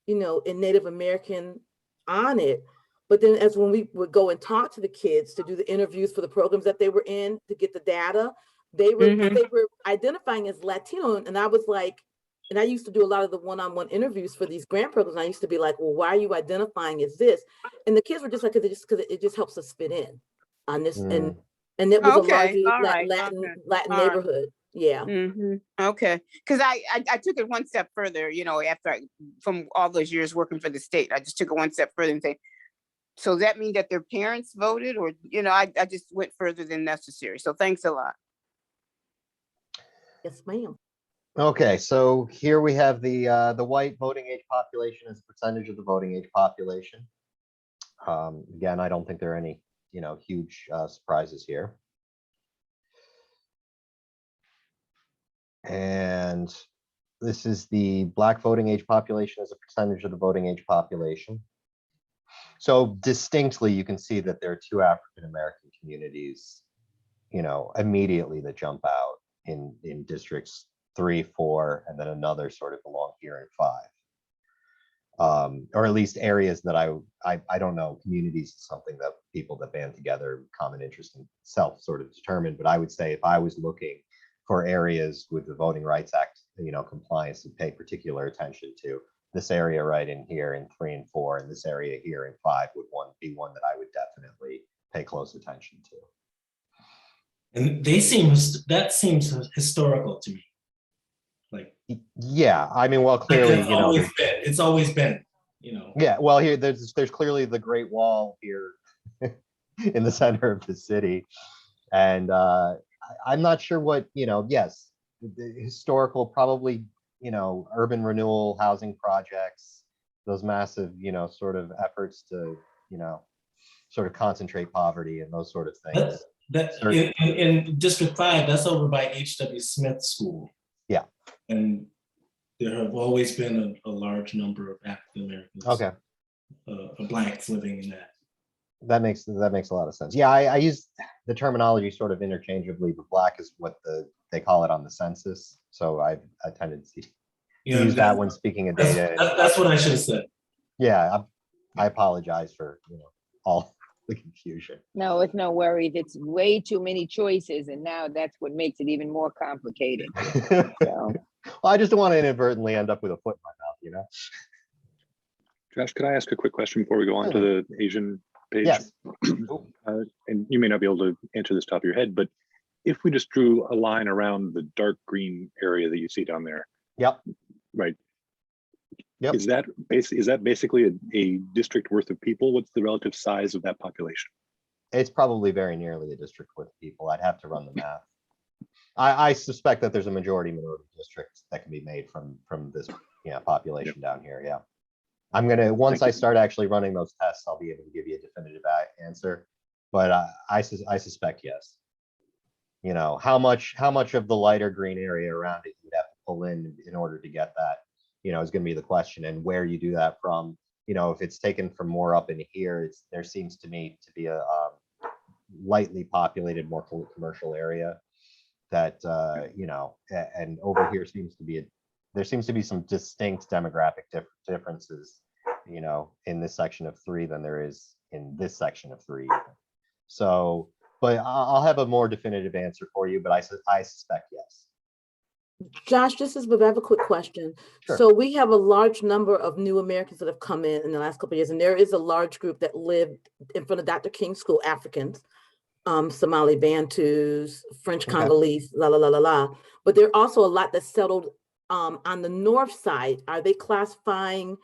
in Native American on it. But then when we would go and talk to the kids to do the interviews for the programs that they were in to get the data, they were Mhm. they were identifying as Latino, and I was like, and I used to do a lot of the one-on-one interviews for these grant programs. And I used to be like, well, why are you identifying as this? And the kids were just like, because it just helps us fit in on this, Mm. and it was a Okay, largely all right, Latin okay, Latin all right. neighborhood. Yeah. Okay, because I took it one step further, you know, from all those years working for the state, I just took it one step further and say, so that mean that their parents voted, or, you know, I just went further than necessary. So thanks a lot. Yes, ma'am. Okay, so here we have the white voting age population as a percentage of the voting age population. Again, I don't think there are any, you know, huge surprises here. And this is the black voting age population as a percentage of the voting age population. So distinctly, you can see that there are two African-American communities, you know, immediately that jump out in districts 3, 4, and then another sort of along here in 5. Or at least areas that I don't know, communities is something that people that band together, common interest and self sort of determine. But I would say if I was looking for areas with the Voting Rights Act, you know, compliance, to pay particular attention to, this area right in here in 3 and 4, and this area here in 5 would be one that I would definitely pay close attention to. And that seems historical to me. Like, Yeah, I mean, well, clearly, like you know, it's always been, you know. yeah, well, here there's clearly the Great Wall here in the center of the city, and I'm not sure what, you know. Yes, the historical, probably, you know, urban renewal, housing projects, those massive, you know, sort of efforts to, you know, sort of concentrate poverty and those sort of things. In District 5, that's over by H.W. Smith School. Yeah. And there have always been a large number of African Americans. Okay. Blacks living in that. That makes a lot of sense. Yeah, I use the terminology sort of interchangeably, but black is what they call it on the census. So I've a tendency to use that when speaking of data. That's what I should have said. Yeah, I apologize for, you know, all the confusion. No, it's no worries. It's way too many choices, and now that's what makes it even more complicated. So. Well, I just don't want to inadvertently end up with a foot in my mouth, you know. Josh, could I ask a quick question before we go on to the Asian page? Yes. And you may not be able to answer this top of your head, but if we just drew a line around the dark green area that you see down there. Yep. Right. Yep. Is that basically a district worth of people? What's the relative size of that population? It's probably very nearly a district worth of people. I'd have to run the math. I suspect that there's a majority minority district that can be made from this, you know, population down here. Yeah. I'm gonna, once I start actually running those tests, I'll be able to give you a definitive answer. But I suspect yes. You know, how much of the lighter green area around it you'd have to pull in order to get that, you know, is going to be the question. And where you do that from, you know, if it's taken from more up in here, there seems to me to be a lightly populated, more commercial area that, you know, and over here there seems to be some distinct demographic differences, you know, in this section of 3 than there is in this section of 3. So, but I'll have a more definitive answer for you, but I suspect yes. Josh, I have a quick question. Sure. So we have a large number of new Americans that have come in the last couple of years, and there is a large group that lived in front of Dr. King's school, Africans, Somali Bantus, French Congolese, la la la la la. But there are also a lot that settled on the north side. Are they classifying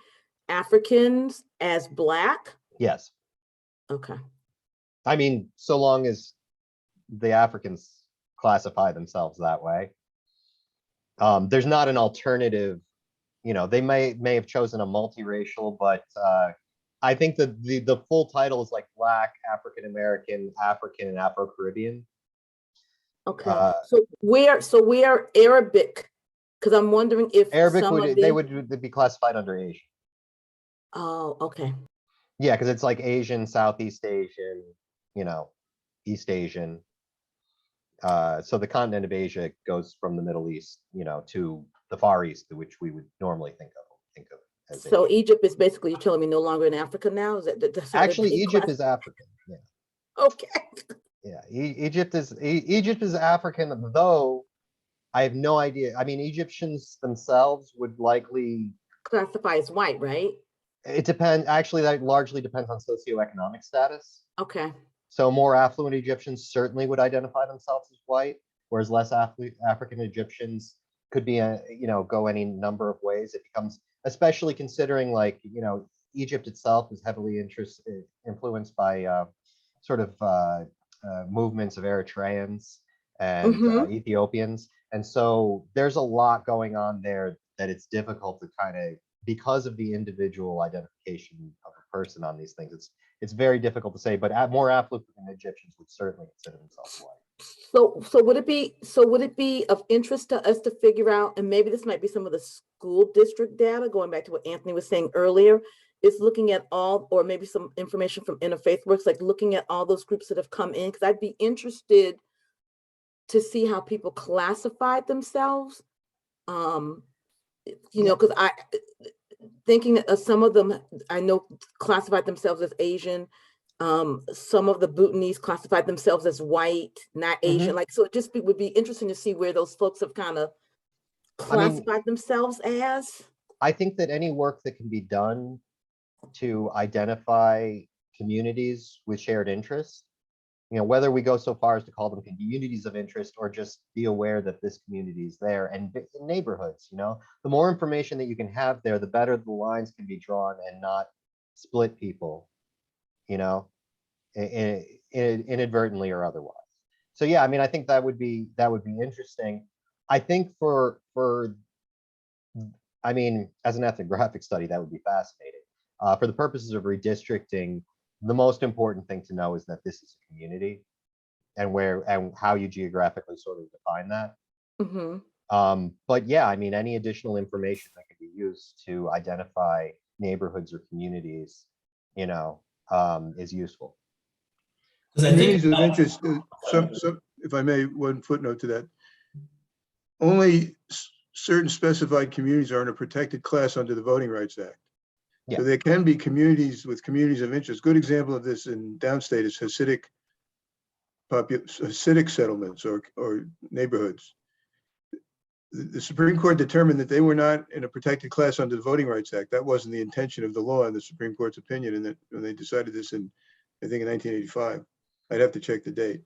Africans as Black? Yes. Okay. I mean, so long as the Africans classify themselves that way. There's not an alternative, you know, they may have chosen a multiracial, but I think that the full title is like Black, African-American, African, and Afro-Caribbean. Okay. So we are Arabic, because I'm wondering if Arabic they would be classified under Asian. Oh, okay. Yeah, because it's like Asian, Southeast Asian, you know, East Asian. So the continent of Asia goes from the Middle East, you know, to the Far East, which we would normally think of as so Asia. Egypt is basically, you're telling me, no longer in Africa now? Is that Actually Egypt is African? Yeah. Okay. Yeah, Egypt is African, though I have no idea. I mean, Egyptians themselves would likely, Classify as white, right? it depends, actually, that largely depends on socioeconomic status. Okay. So more affluent Egyptians certainly would identify themselves as white, whereas less African Egyptians could be, go any number of ways. It becomes, especially considering like, Egypt itself is heavily influenced by sort of movements of Eritreans and Mhm. Ethiopians. And so there's a lot going on there that it's difficult to kind of, because of the individual identification of a person on these things, it's very difficult to say, but more affluent Egyptians would certainly consider themselves white. So would it be of interest to us to figure out, and maybe this might be some of the school district data, going back to what Anthony was saying earlier, is looking at all, or maybe some information from Interfaith Works, like looking at all those groups that have come in, because I'd be interested to see how people classified themselves. Because I thinking of some of them, I know classified themselves as Asian. Some of the Bhutanese classified themselves as white, not Asian. Like, so it would be interesting to see where those folks have kind of classified themselves as. I think that any work that can be done to identify communities with shared interests, whether we go so far as to call them communities of interest or just be aware that this community is there, and neighborhoods, the more information that you can have there, the better the lines can be drawn and not split people, inadvertently or otherwise. So yeah, I mean, I think that would be interesting. I think I mean, as an ethnographic study, that would be fascinating. For the purposes of redistricting, the most important thing to know is that this is a community and how you geographically sort of define that. But yeah, I mean, any additional information that can be used to identify neighborhoods or communities, is useful. Communities of interest, if I may, one footnote to that. Only certain specified communities are in a protected class under the Voting Rights Act. Yeah. So there can be communities with communities of interest. Good example of this in downstate is Hasidic settlements or neighborhoods. The Supreme Court determined that they were not in a protected class under the Voting Rights Act. That wasn't the intention of the law in the Supreme Court's opinion, and that when they decided this in, I think in 1985. I'd have to check the date.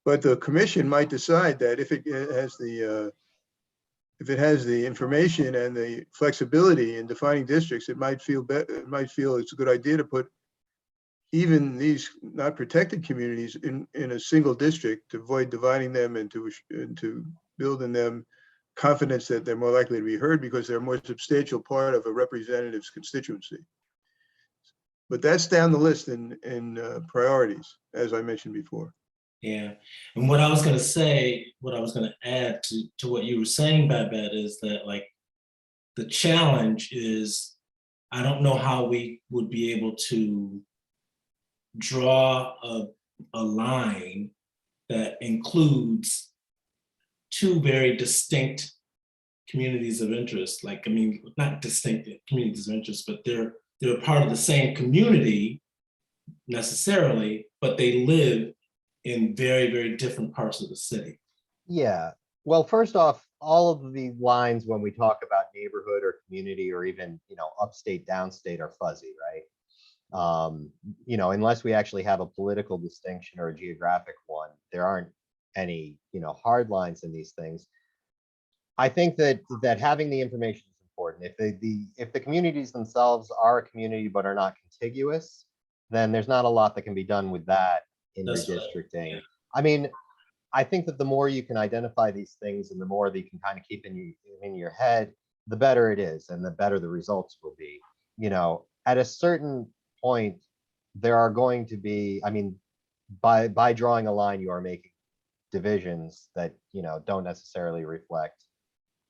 But the commission might decide that if it has the information and the flexibility in defining districts, it might feel it's a good idea to put even these not protected communities in a single district to avoid dividing them and to build in them confidence that they're more likely to be heard because they're a more substantial part of a representative's constituency. But that's down the list in priorities, as I mentioned before. Yeah, and what I was going to add to what you were saying, Babette, is that like the challenge is, I don't know how we would be able to draw a line that includes two very distinct communities of interest. Like, I mean, not distinct communities of interest, but they're part of the same community necessarily, but they live in very, very different parts of the city. Yeah. Well, first off, all of the lines when we talk about neighborhood or community or even, upstate, downstate are fuzzy, right? Unless we actually have a political distinction or a geographic one, there aren't any, hard lines in these things. I think that having the information is important. If the communities themselves are a community but are not contiguous, then there's not a lot that can be done with that in redistricting. Right. I mean, I think that the more you can identify these things and the more that you can kind of keep in your head, the better it is and the better the results will be. At a certain point, there are going to be, I mean, by drawing a line, you are making divisions that, don't necessarily reflect,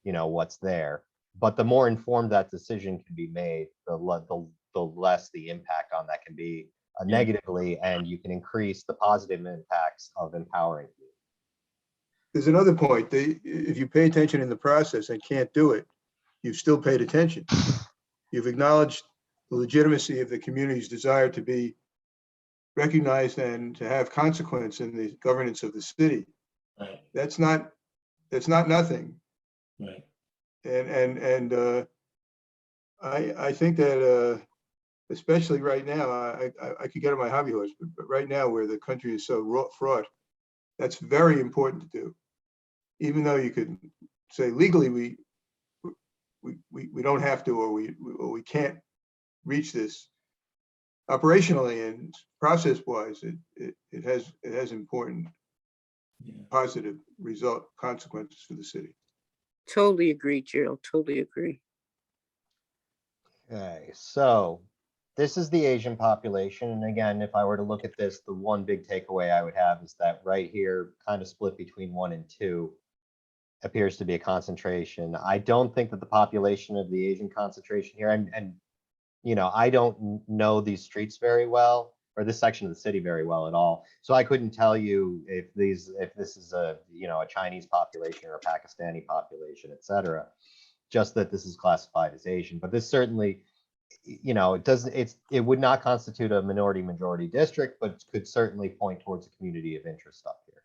what's there. But the more informed that decision can be made, the less the impact on that can be negatively, and you can increase the positive impacts of empowering you. There's another point. If you pay attention in the process and can't do it, you've still paid attention. You've acknowledged the legitimacy of the community's desire to be recognized and to have consequence in the governance of the city. Right, That's not nothing. right. And I think that especially right now, I could get on my hobby horse, but right now where the country is so fraught, that's very important to do. Even though you could say legally we don't have to, or we can't reach this operationally and process wise, it has important Yeah. positive consequences for the city. Totally agree, Gerald. Totally agree. Okay, so this is the Asian population. And again, if I were to look at this, the one big takeaway I would have is that right here, kind of split between 1 and 2, appears to be a concentration. I don't think that the population of the Asian concentration here, and you know, I don't know these streets very well, or this section of the city very well at all. So I couldn't tell you if this is a, you know, a Chinese population or a Pakistani population, et cetera. Just that this is classified as Asian, but this certainly, you know, it would not constitute a minority majority district, but could certainly point towards a community of interest up here,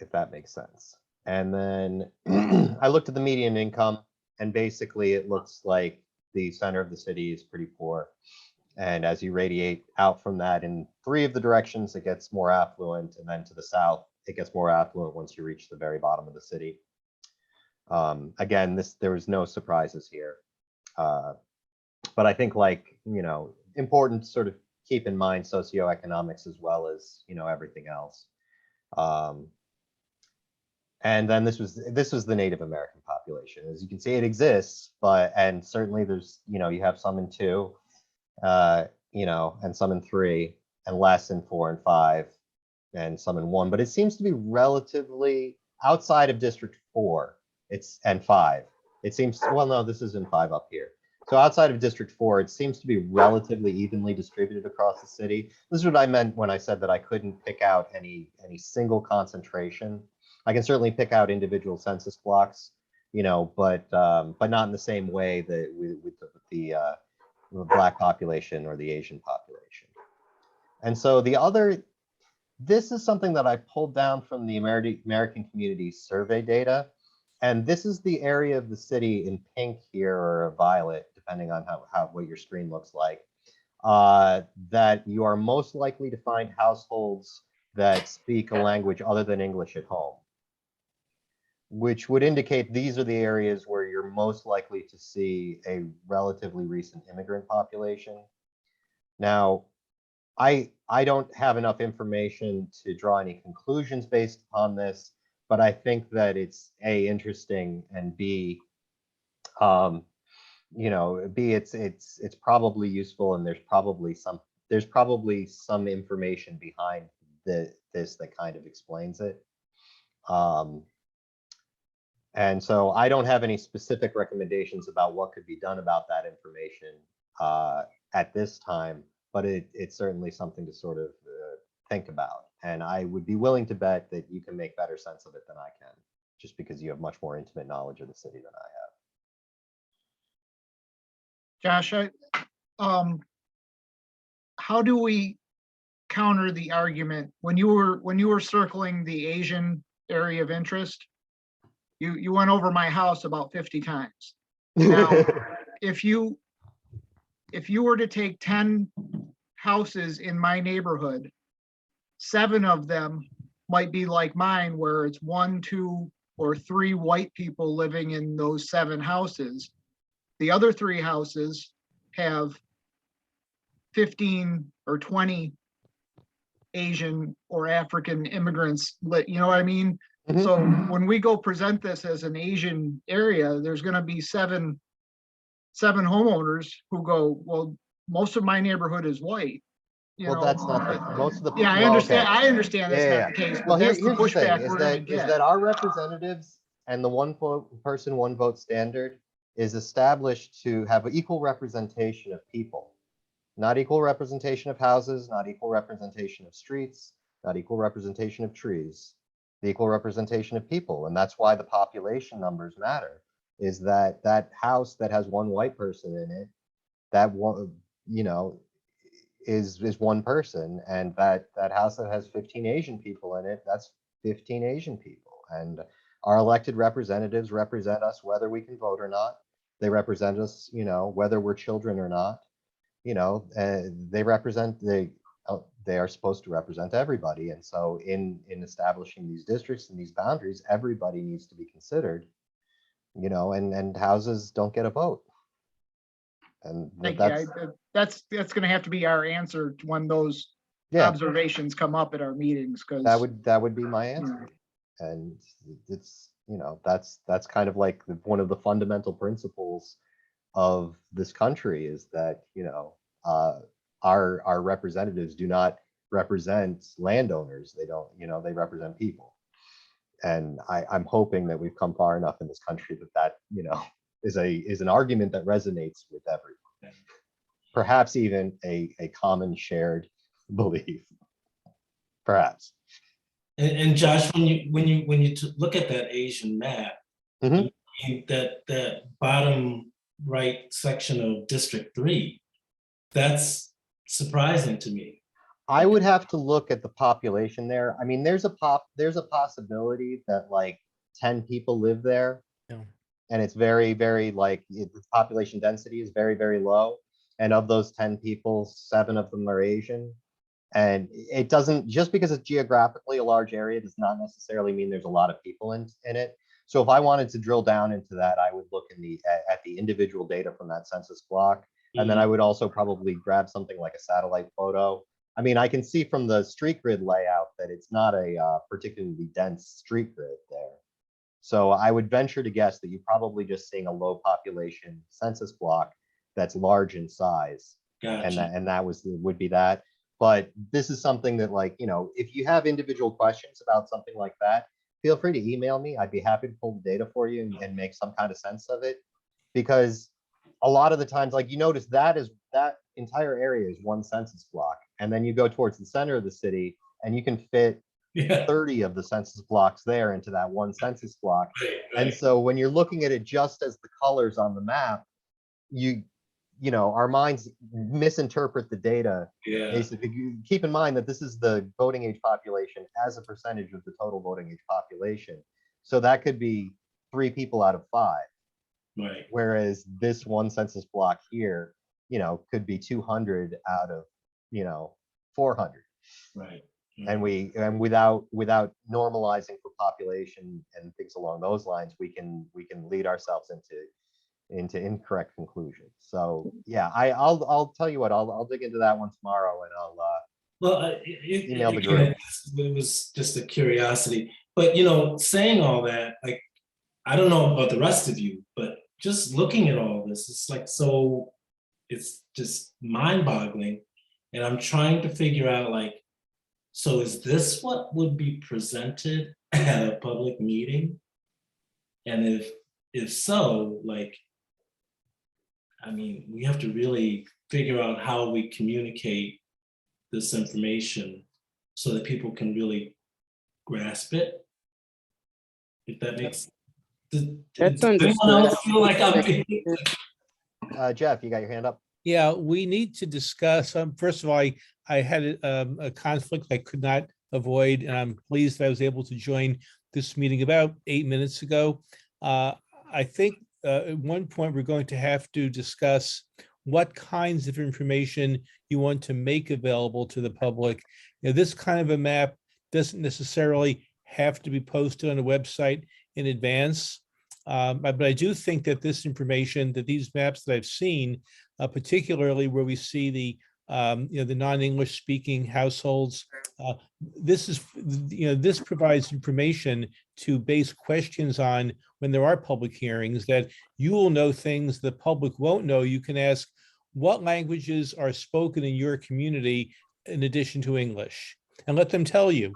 if that makes sense. And then I looked at the median income, and basically it looks like the center of the city is pretty poor. And as you radiate out from that in 3 of the directions, it gets more affluent, and then to the south, it gets more affluent once you reach the very bottom of the city. Again, there was no surprises here. But I think, like, you know, important to sort of keep in mind socioeconomics as well as, you know, everything else. And then this was the Native American population. As you can see, it exists, and certainly there's, you know, you have some in 2, you know, and some in 3, and less in 4 and 5, and some in 1. But it seems to be relatively outside of District 4. And 5. It seems, well, no, this is in 5 up here. So outside of District 4, it seems to be relatively evenly distributed across the city. This is what I meant when I said that I couldn't pick out any single concentration. I can certainly pick out individual census blocks, you know, but not in the same way that with the Black population or the Asian population. And so this is something that I pulled down from the American Community Survey data. And this is the area of the city in pink here, or violet, depending on what your screen looks like, that you are most likely to find households that speak a language other than English at home, which would indicate these are the areas where you're most likely to see a relatively recent immigrant population. Now, I don't have enough information to draw any conclusions based upon this, but I think that it's A, interesting, and B, you know, B, it's probably useful, and there's probably some information behind this that kind of explains it. And so I don't have any specific recommendations about what could be done about that information at this time, but it's certainly something to sort of think about. And I would be willing to bet that you can make better sense of it than I can, just because you have much more intimate knowledge of the city than I have. Josh, how do we counter the argument when you were circling the Asian area of interest? You went over my house about 50 times. Now, if you were to take 10 houses in my neighborhood, 7 of them might be like mine, where it's 1, 2, or 3 white people living in those 7 houses. The other 3 houses have 15 or 20 Asian or African immigrants, you know what I mean? Mhm. So when we go present this as an Asian area, there's going to be seven homeowners who go, well, most of my neighborhood is white. You Well, know, that's not most of the. yeah, I well, understand. okay. I understand that's Yeah, not the case, Well, but that's the here's the thing: pushback is we're going to that get. our representatives and the one person, one vote standard is established to have equal representation of people, not equal representation of houses, not equal representation of streets, not equal representation of trees, the equal representation of people, and that's why the population numbers matter. Is that house that has 1 white person in it, that one, you know, is one person, and that house that has 15 Asian people in it, that's 15 Asian people. And our elected representatives represent us whether we can vote or not. They represent us, whether we're children or not. They represent, they are supposed to represent everybody. And so in establishing these districts and these boundaries, everybody needs to be considered, and houses don't get a vote. And Thank that's, you. That's going to have to be our answer to when those yeah, observations come up at our meetings, because that would be my answer. And it's, that's kind of like one of the fundamental principles of this country is that, our representatives do not represent landowners. They don't, they represent people. And I'm hoping that we've come far enough in this country that is an argument that resonates with everyone. Perhaps even a common shared belief. Perhaps. And Josh, when you look at that Asian map, Mhm. that bottom right section of District 3, that's surprising to me. I would have to look at the population there. I mean, there's a possibility that like 10 people live there. Yeah. And it's very, very the population density is very, very low. And of those 10 people, 7 of them are Asian. And it doesn't, just because it's geographically a large area does not necessarily mean there's a lot of people in it. So if I wanted to drill down into that, I would look at the individual data from that census block. And then I would also probably grab something like a satellite photo. I mean, I can see from the street grid layout that it's not a particularly dense street grid there. So I would venture to guess that you're probably just seeing a low population census block that's large in size. Gotcha. And that would be that. But this is something that, like, if you have individual questions about something like that, feel free to email me. I'd be happy to pull the data for you and make some kind of sense of it. Because a lot of the times, like, you notice that entire area is one census block. And then you go towards the center of the city and you can fit 30 of the census blocks there into that one census block. Right. And so when you're looking at it just as the colors on the map, our minds misinterpret the data. Yeah. Basically, you keep in mind that this is the voting age population as a percentage of the total voting age population. So that could be 3 people out of 5. Right. Whereas this one census block here, could be 200 out of, 400. Right. And without normalizing for population and things along those lines, we can lead ourselves into incorrect conclusions. So yeah, I'll tell you what, I'll dig into that one tomorrow, and I'll email the group. It was just a curiosity, but saying all that, like, I don't know about the rest of you, but just looking at all this, it's like, so it's just mind-boggling, and I'm trying to figure out, like, so is this what would be presented at a public meeting? And if so, like, I mean, we have to really figure out how we communicate this information so that people can really grasp it. If that makes That's does anyone else feel like I'm being... Jeff, you got your hand up? Yeah, we need to discuss, first of all, I had a conflict I could not avoid, and I'm pleased that I was able to join this meeting about 8 minutes ago. I think at one point we're going to have to discuss what kinds of information you want to make available to the public. This kind of a map doesn't necessarily have to be posted on a website in advance. But I do think that this information, that these maps that I've seen, particularly where we see the non-English speaking households, this provides information to base questions on when there are public hearings, that you will know things the public won't know. You can ask, what languages are spoken in your community in addition to English? And let them tell you.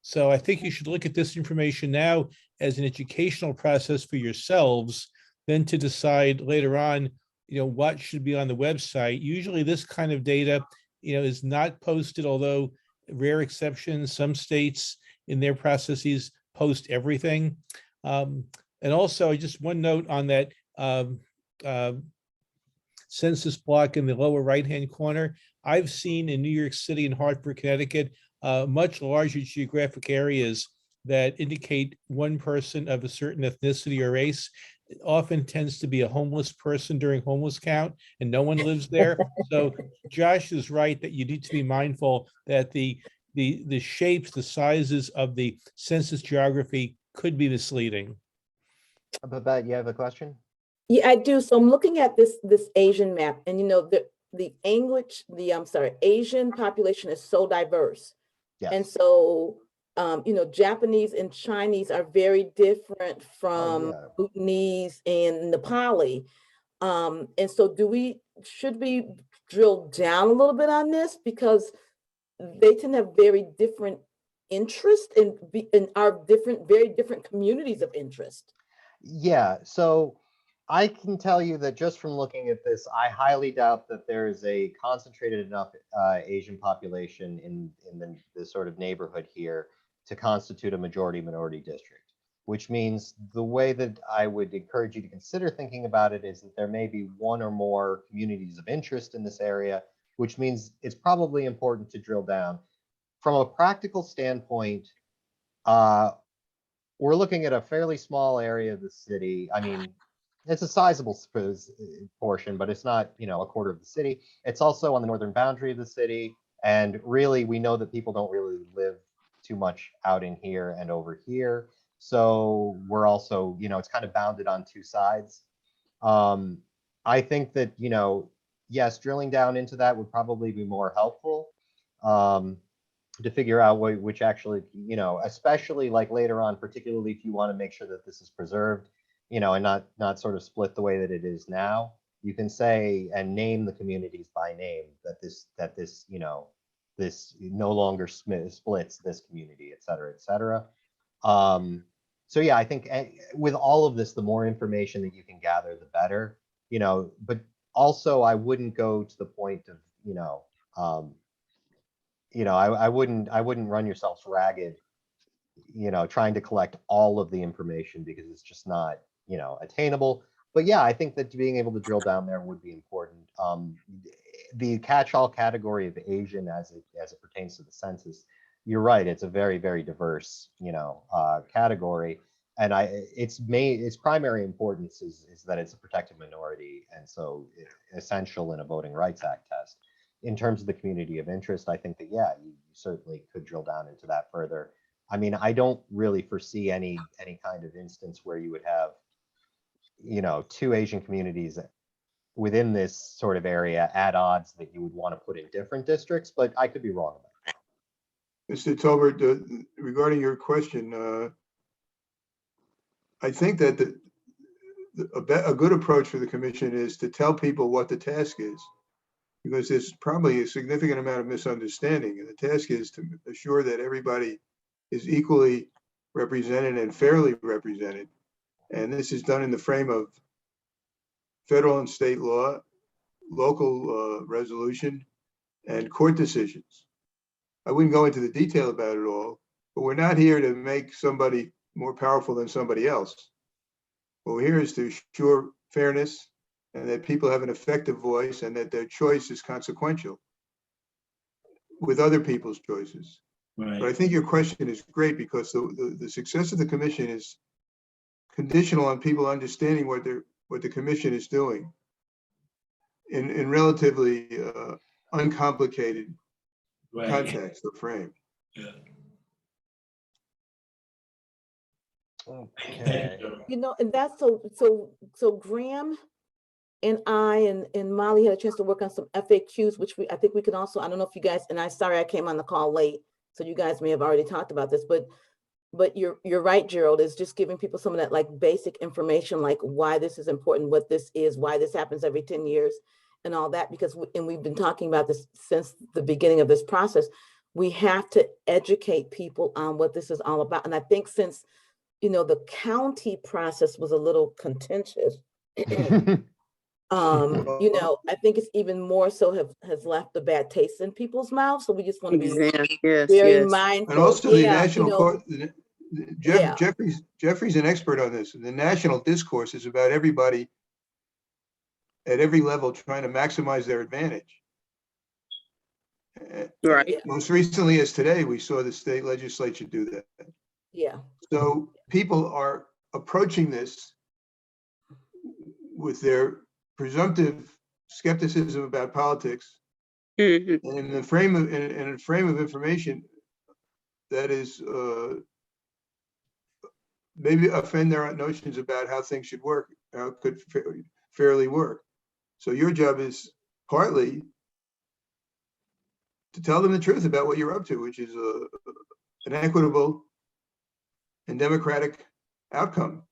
So I think you should look at this information now as an educational process for yourselves, then to decide later on, what should be on the website. Usually this kind of data, is not posted, although rare exceptions, some states in their processes post everything. And also just one note on that census block in the lower right-hand corner. I've seen in New York City and Hartford, Connecticut, much larger geographic areas that indicate one person of a certain ethnicity or race. It often tends to be a homeless person during homeless count, and no one lives there. So Josh is right that you need to be mindful that the shapes, the sizes of the census geography could be misleading. Babette, you have a question? Yeah, I do. So I'm looking at this Asian map, and Asian population is so diverse. Yes. And so, Japanese and Chinese are very different from yeah. Bhutanese and Nepali. And so should we drill down a little bit on this? Because they tend to have very different interests and are very different communities of interest. Yeah, so I can tell you that just from looking at this, I highly doubt that there is a concentrated enough Asian population in the sort of neighborhood here to constitute a majority-minority district, which means the way that I would encourage you to consider thinking about it is that there may be one or more communities of interest in this area, which means it's probably important to drill down. From a practical standpoint, we're looking at a fairly small area of the city. I mean, it's a sizable portion, but it's not, a quarter of the city. It's also on the northern boundary of the city. And really, we know that people don't really live too much out in here and over here. So we're also, it's kind of bounded on two sides. I think that, yes, drilling down into that would probably be more helpful. To figure out which actually, especially like later on, particularly if you want to make sure that this is preserved, and not sort of split the way that it is now, you can say and name the communities by name that this this no longer splits this community, et cetera, et cetera. So yeah, I think with all of this, the more information that you can gather, the better, but also I wouldn't go to the point of, I wouldn't run yourselves ragged, trying to collect all of the information because it's just not, attainable. But yeah, I think that being able to drill down there would be important. The catch-all category of Asian as it pertains to the census, you're right, it's a very, very diverse, category. And its primary importance is that it's a protected minority, and so essential in a Voting Rights Act test. In terms of the community of interest, I think that, yeah, you certainly could drill down into that further. I mean, I don't really foresee any kind of instance where you would have, two Asian communities within this sort of area at odds that you would want to put in different districts, but I could be wrong about that. Mr. Tolbert, regarding your question, I think that a good approach for the commission is to tell people what the task is, because there's probably a significant amount of misunderstanding. And the task is to assure that everybody is equally represented and fairly represented. And this is done in the frame of federal and state law, local resolution, and court decisions. I wouldn't go into the detail about it all, but we're not here to make somebody more powerful than somebody else. What we're here is to ensure fairness and that people have an effective voice and that their choice is consequential with other people's choices. Right. But I think your question is great because the success of the commission is conditional on people understanding what the commission is doing in relatively uncomplicated context or frame. Yeah. Okay. And that's so Graham and I and Molly had a chance to work on some FAQs, which I think we can also, I don't know if you guys, and sorry I came on the call late, so you guys may have already talked about this, but you're right, Gerald, is just giving people some of that like basic information, like why this is important, what this is, why this happens every 10 years and all that, because we've been talking about this since the beginning of this process. We have to educate people on what this is all about. And I think since, the county process was a little contentious, I think it's even more so has left a bad taste in people's mouths. So we just want to be very mindful. And also the national court, Jeffrey's an expert on this. The national discourse is about everybody at every level trying to maximize their advantage. Right. Most recently, as today, we saw the state legislature do that. Yeah. So people are approaching this with their presumptive skepticism about politics, Mhm. and in the frame of in a frame of information that is maybe offend their notions about how things should work, how it could fairly work. So your job is partly to tell them the truth about what you're up to, which is an equitable and democratic outcome.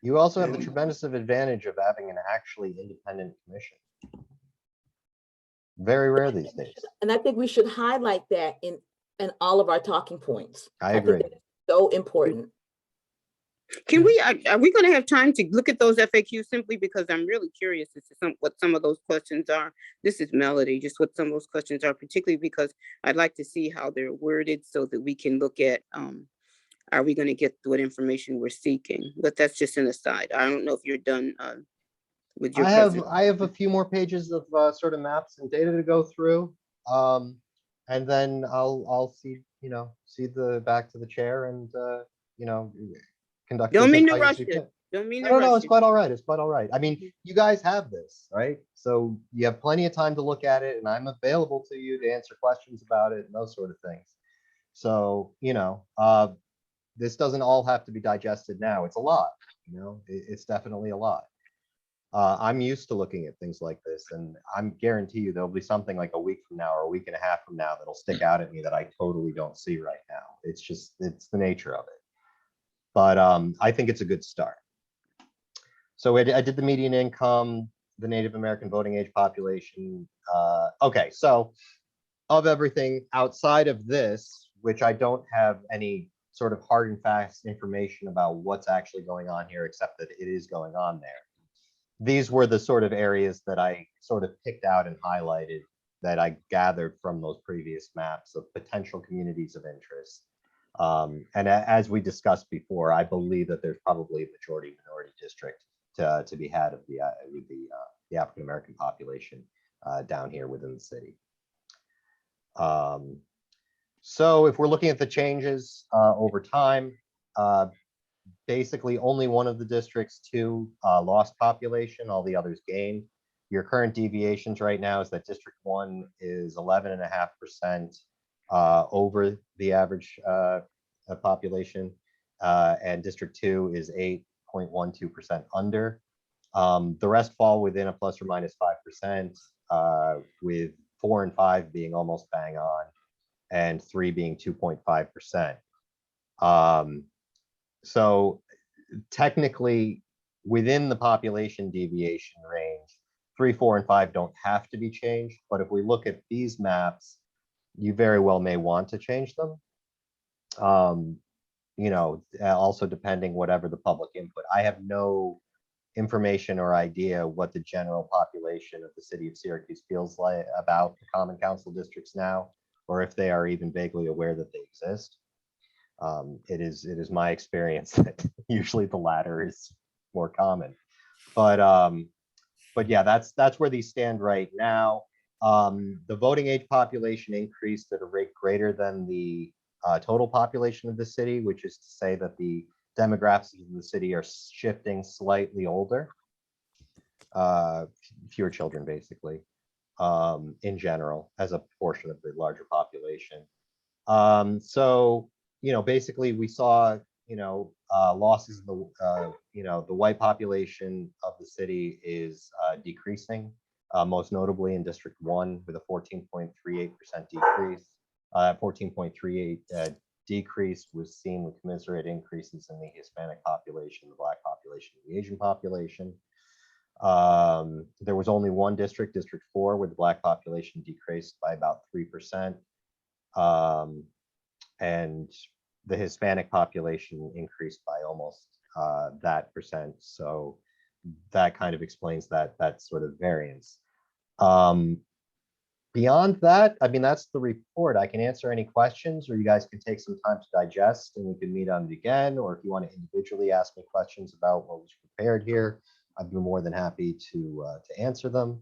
You also have the And- tremendous advantage of having an actually independent commission. Very rare these days. And I think we should highlight that in all of our talking points. I think agree. that is so important. Can we, are we gonna have time to look at those FAQs simply because I'm really curious as to what some of those questions are? This is Melody, just what some of those questions are, particularly because I'd like to see how they're worded so that we can look at, are we gonna get what information we're seeking? But that's just an aside. I don't know if you're done with your I have presentation. a few more pages of sort of maps and data to go through. And then I'll see, see the back to the chair and conduct. Don't business mean to how you rush see it. fit. Don't mean to No, rush it's it. quite all right. It's quite all right. I mean, you guys have this, right? So you have plenty of time to look at it, and I'm available to you to answer questions about it and those sort of things. So, this doesn't all have to be digested now. It's a lot, it's definitely a lot. I'm used to looking at things like this, and I'm guarantee you there'll be something like a week from now or a week and a half from now that'll stick out at me that I totally don't see right now. It's the nature of it. But I think it's a good start. So I did the median income, the Native American voting age population. Okay, so of everything outside of this, which I don't have any sort of hard and fast information about what's actually going on here, except that it is going on there. These were the sort of areas that I sort of picked out and highlighted that I gathered from those previous maps of potential communities of interest. And as we discussed before, I believe that there's probably a majority minority district to be had of the African American population down here within the city. So if we're looking at the changes over time, basically only one of the districts lost population, all the others gained. Your current deviations right now is that District 1 is 11.5% over the average population, and District 2 is 8.12% under. The rest fall within a plus or minus 5%, with 4 and 5 being almost bang on, and 3 being 2.5%. So technically, within the population deviation range, 3, 4, and 5 don't have to be changed. But if we look at these maps, you very well may want to change them. Also depending whatever the public input. I have no information or idea what the general population of the city of Syracuse feels like about the Common Council districts now, or if they are even vaguely aware that they exist. It is my experience that usually the latter is more common, but yeah, that's where these stand right now. The voting age population increased at a rate greater than the total population of the city, which is to say that the demographics of the city are shifting slightly older, fewer children basically, in general, as a portion of the larger population. So basically we saw, losses in the white population of the city is decreasing, most notably in District 1 with a 14.38% decrease. 14.38 decrease was seen with commensurate increases in the Hispanic population, the Black population, the Asian population. There was only one district, District 4, where the Black population decreased by about 3%. And the Hispanic population increased by almost that percent. So that kind of explains that sort of variance. Beyond that, I mean, that's the report. I can answer any questions, or you guys can take some time to digest and we can meet on it again. Or if you want to individually ask me questions about what was prepared here, I'd be more than happy to answer them.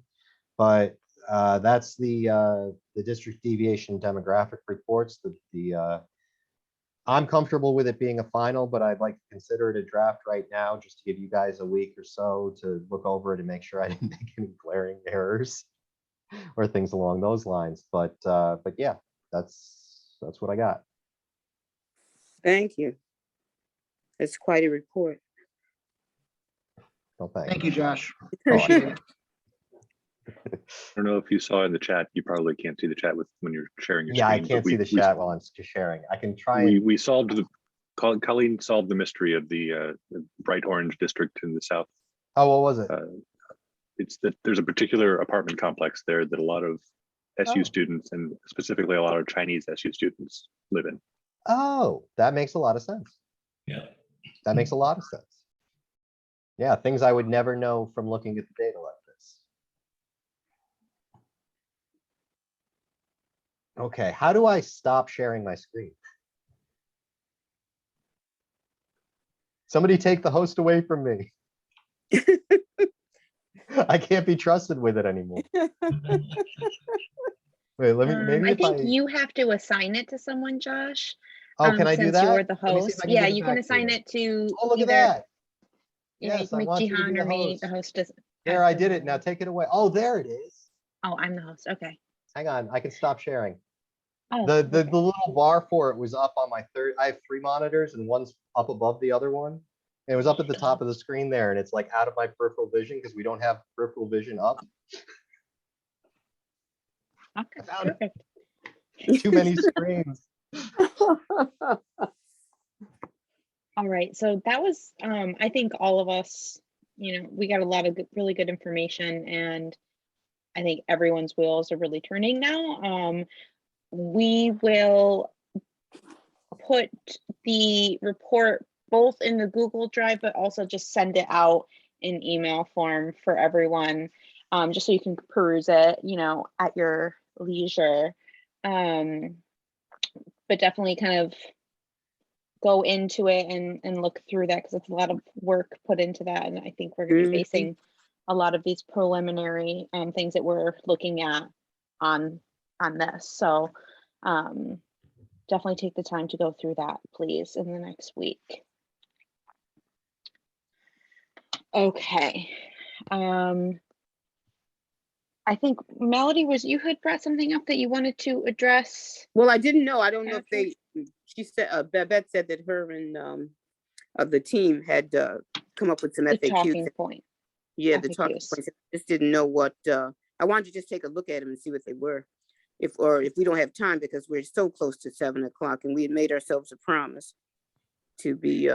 But that's the district deviation demographic reports. I'm comfortable with it being a final, but I'd like to consider it a draft right now, just to give you guys a week or so to look over it and make sure I didn't make any glaring errors or things along those lines. But yeah, that's what I got. Thank you. It's quite a report. Well, thanks. Thank you, Josh. Oh, Appreciate it. I don't know if you saw in the chat, you probably can't see the chat when you're sharing your Yeah, I screen. but can't see the chat while I'm sharing. I can try and We solved Colleen solved the mystery of the bright orange district in the south. oh, what was it? It's that there's a particular apartment complex there that a lot of SU Oh. students, and specifically a lot of Chinese SU students, live in. Oh, that makes a lot of sense. Yeah. That makes a lot of sense. Yeah, things I would never know from looking at the data like this. Okay, how do I stop sharing my screen? Somebody take the host away from me. I can't be trusted with it anymore. Wait, let me, maybe I if think you have to assign it to someone, Josh. Oh, can I do Since that? you're the Let me see if host. I Yeah, give it you back can to assign you. it to Oh, look at either, that. you know, you Yes, can I make want you to be Jihan the or me, host. the hostess. There, I did it. Now take it away. Oh, there it is. Oh, I'm the host. Okay. Hang on, I can stop sharing. Oh, The okay. little bar for it was up on my third. I have 3 monitors and one's up above the other one. And it was up at the top of the screen there, and it's like out of my peripheral vision because we don't have peripheral vision up. Okay, found it. perfect. Too many screens. All right, so that was, I think all of us, you know, we got a lot of really good information, and I think everyone's wheels are really turning now. We will put the report both in the Google Drive, but also just send it out in email form for everyone, just so you can peruse it, you know, at your leisure. But definitely kind of go into it and look through that, because it's a lot of work put into that, and I think we're going to be facing a lot of these preliminary things that we're looking at on this. So definitely take the time to go through that, please, in the next week. Okay. I think Melody, you had brought something up that you wanted to address. Well, I didn't know. I don't know if she said, Babette said that her and the team had come up with some The FAQs. talking point. Yeah, the talking FAQs. points. I just didn't know what, I wanted to just take a look at them and see what they were. If we don't have time, because we're so close to 7 o'clock and we had made ourselves a promise to be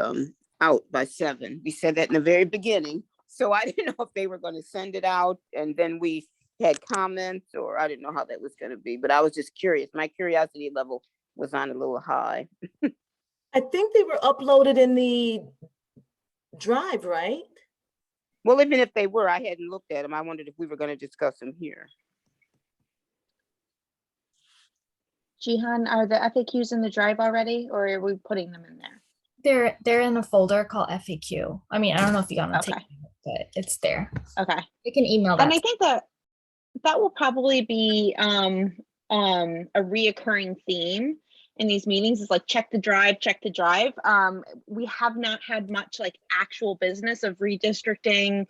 out by 7. We said that in the very beginning. So I didn't know if they were going to send it out and then we had comments, or I didn't know how that was going to be, but I was just curious. My curiosity level was on a little high. I think they were uploaded in the drive, right? Well, even if they were, I hadn't looked at them. I wondered if we were going to discuss them here. Jihan, are the FAQs in the drive already, or are we putting them in there? They're in a folder called FAQ. I mean, I don't know if you want to Okay. take it, but it's there. Okay. You can email that. And I think that will probably be a reoccurring theme in these meetings, is like check the drive. We have not had much like actual business of redistricting.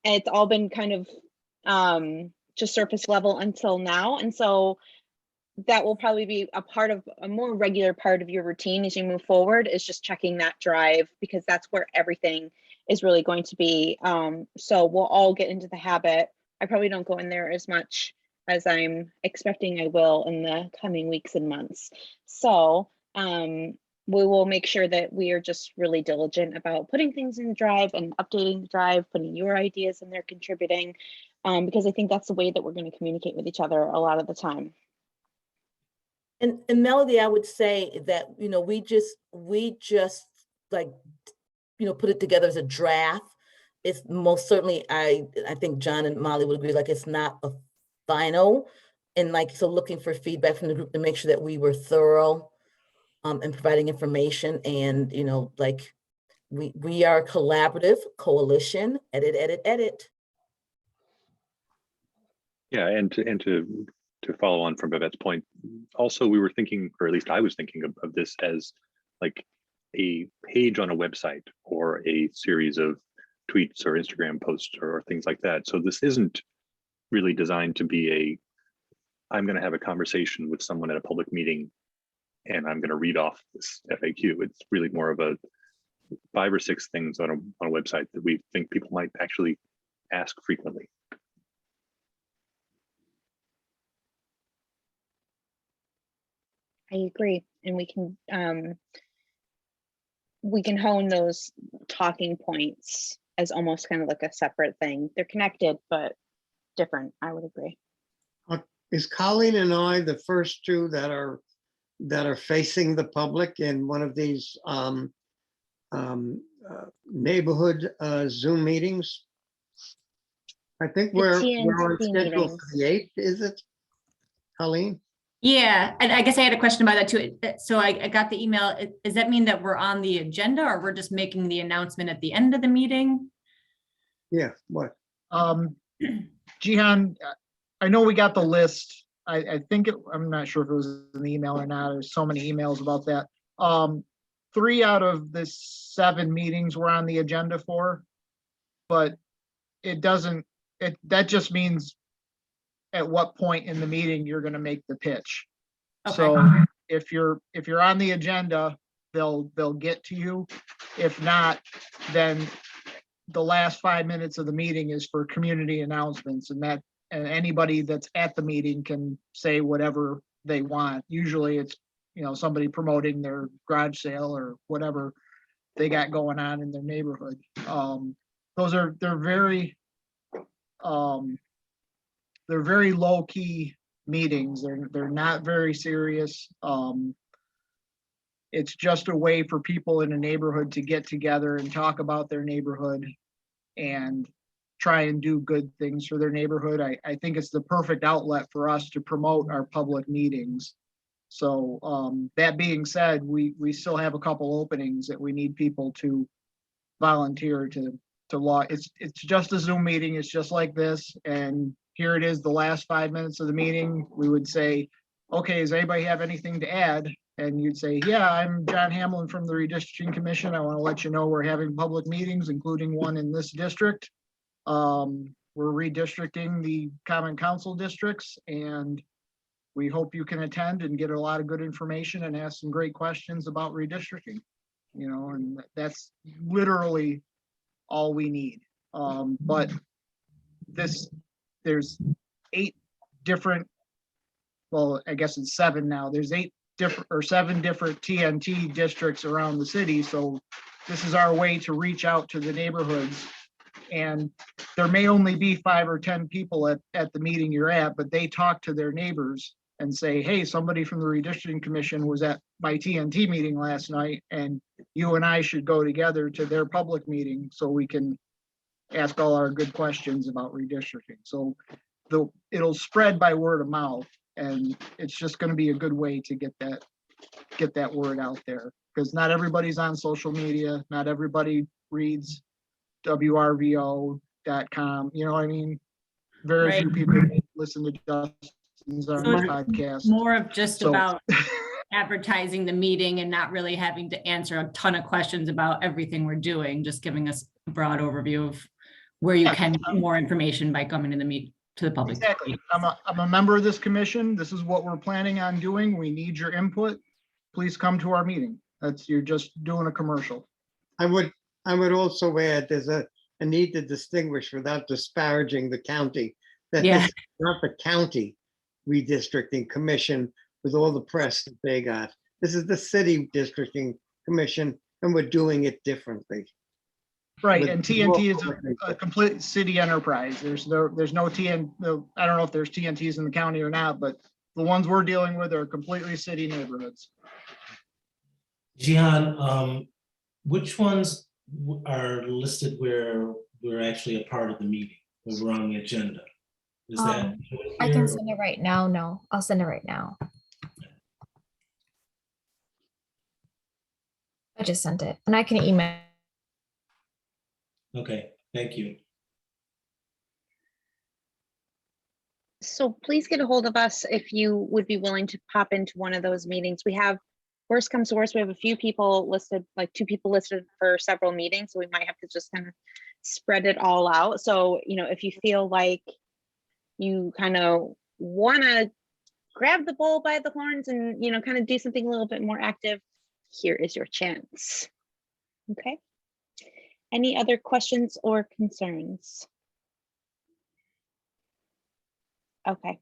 It's all been kind of just surface level until now. And so that will probably be a more regular part of your routine as you move forward, is just checking that drive, because that's where everything is really going to be. So we'll all get into the habit. I probably don't go in there as much as I'm expecting I will in the coming weeks and months. So we will make sure that we are just really diligent about putting things in the drive and updating the drive, putting your ideas in there, contributing, because I think that's the way that we're going to communicate with each other a lot of the time. And Melody, I would say that, you know, we just like, you know, put it together as a draft. It's most certainly, I think John and Molly would agree, like it's not a final. And like, so looking for feedback from the group to make sure that we were thorough and providing information, and, you know, like We are a collaborative coalition, edit, edit, edit. Yeah, and to follow on from Babette's point, also we were thinking, or at least I was thinking of this as like a page on a website or a series of tweets or Instagram posts or things like that. So this isn't really designed to be I'm going to have a conversation with someone at a public meeting and I'm going to read off this FAQ. It's really more of a 5 or 6 things on a website that we think people might actually ask frequently. I agree, and we can hone those talking points as almost kind of like a separate thing. They're connected, but different. I would agree. Is Colleen and I the first two that are facing the public in one of these neighborhood Zoom meetings? I think we're on TNT schedule meetings. for the 8th, is it, Colleen? Yeah, and I guess I had a question about that too. So I got the email. Does that mean that we're on the agenda, or we're just making the announcement at the end of the meeting? Yeah, what? Jihan, I know we got the list. I think I'm not sure if it was an email or not. There's so many emails about that. 3 out of the 7 meetings were on the agenda for, but that just means at what point in the meeting you're going to make the pitch. Okay. So if you're on the agenda, they'll get to you. If not, then the last 5 minutes of the meeting is for community announcements, and anybody that's at the meeting can say whatever they want. Usually it's, somebody promoting their garage sale or whatever they got going on in their neighborhood. They're very low key meetings. They're not very serious. It's just a way for people in a neighborhood to get together and talk about their neighborhood and try and do good things for their neighborhood. I think it's the perfect outlet for us to promote our public meetings. So that being said, we still have a couple openings that we need people to volunteer to log. It's just a Zoom meeting. It's just like this. And here it is, the last 5 minutes of the meeting. We would say, okay, does anybody have anything to add? And you'd say, yeah, I'm John Hamlin from the Redistricting Commission. I want to let you know we're having public meetings, including one in this district. We're redistricting the Common Council districts, and we hope you can attend and get a lot of good information and ask some great questions about redistricting. And that's literally all we need. But there's 8 different, well, I guess it's 7 now. There's 7 different TNT districts around the city. So this is our way to reach out to the neighborhoods. And there may only be 5 or 10 people at the meeting you're at, but they talk to their neighbors and say, hey, somebody from the Redistricting Commission was at my TNT meeting last night, and you and I should go together to their public meeting so we can ask all our good questions about redistricting. So it'll spread by word of mouth, and it's just going to be a good way to get that word out there, because not everybody's on social media. Not everybody reads WRVO.com. You know what I mean? Very Right. few people listen to Justin's podcast. More of just So- about advertising the meeting and not really having to answer a ton of questions about everything we're doing, just giving us a broad overview of where you can get more information by coming to the public. Exactly. I'm a member of this commission. This is what we're planning on doing. We need your input. Please come to our meeting. You're just doing a commercial. I would also add, there's a need to distinguish without disparaging the county, that Yeah. this is not the county redistricting commission with all the press that they got. This is the city districting commission, and we're doing it differently. Right, With and TNT is more a complete city enterprise. There's no I don't know if there's TNTs in the county or not, but the ones we're dealing with are completely city neighborhoods. Jihan, which ones are listed where we're actually a part of the meeting, where we're on the agenda? Is that? I can here? send it right now. No, I'll send it right now. I just sent it, and I can email Okay, thank you. So please get a hold of us if you would be willing to pop into one of those meetings. We have, worst comes to worst, we have a few people listed, like 2 people listed for several meetings. So we might have to just kind of spread it all out. So, you know, if you feel like you kind of want to grab the bull by the horns and, you know, kind of do something a little bit more active, here is your chance. Okay. Any other questions or concerns? Okay.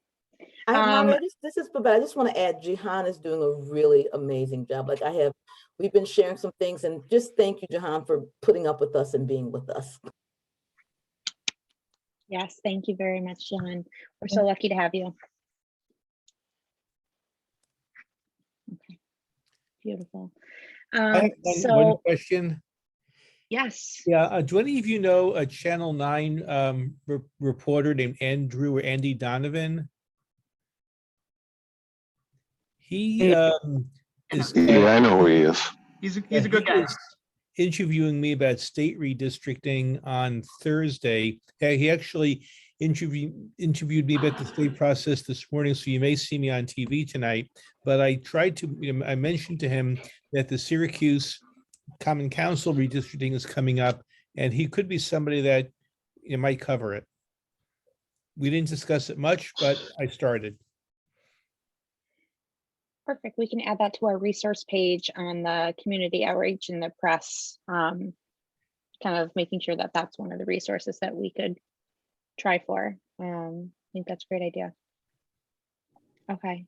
This is, but I just want to add, Jihan is doing a really amazing job. Like we've been sharing some things, and just thank you, Jihan, for putting up with us and being with us. Yes, thank you very much, John. We're so lucky to have you. Okay, beautiful. I have one So question. yes, Yeah, do any of you know a Channel 9 reporter named Andrew or Andy Donovan? He is I know who he is. He's a good guy. is interviewing me about state redistricting on Thursday. He actually interviewed me about the state process this morning, so you may see me on TV tonight. But I tried to, I mentioned to him that the Syracuse Common Council redistricting is coming up, and he could be somebody that might cover it. We didn't discuss it much, but I started. perfect. We can add that to our resource page on the community outreach and the press, kind of making sure that that's one of the resources that we could try for. I think that's a great idea. Okay.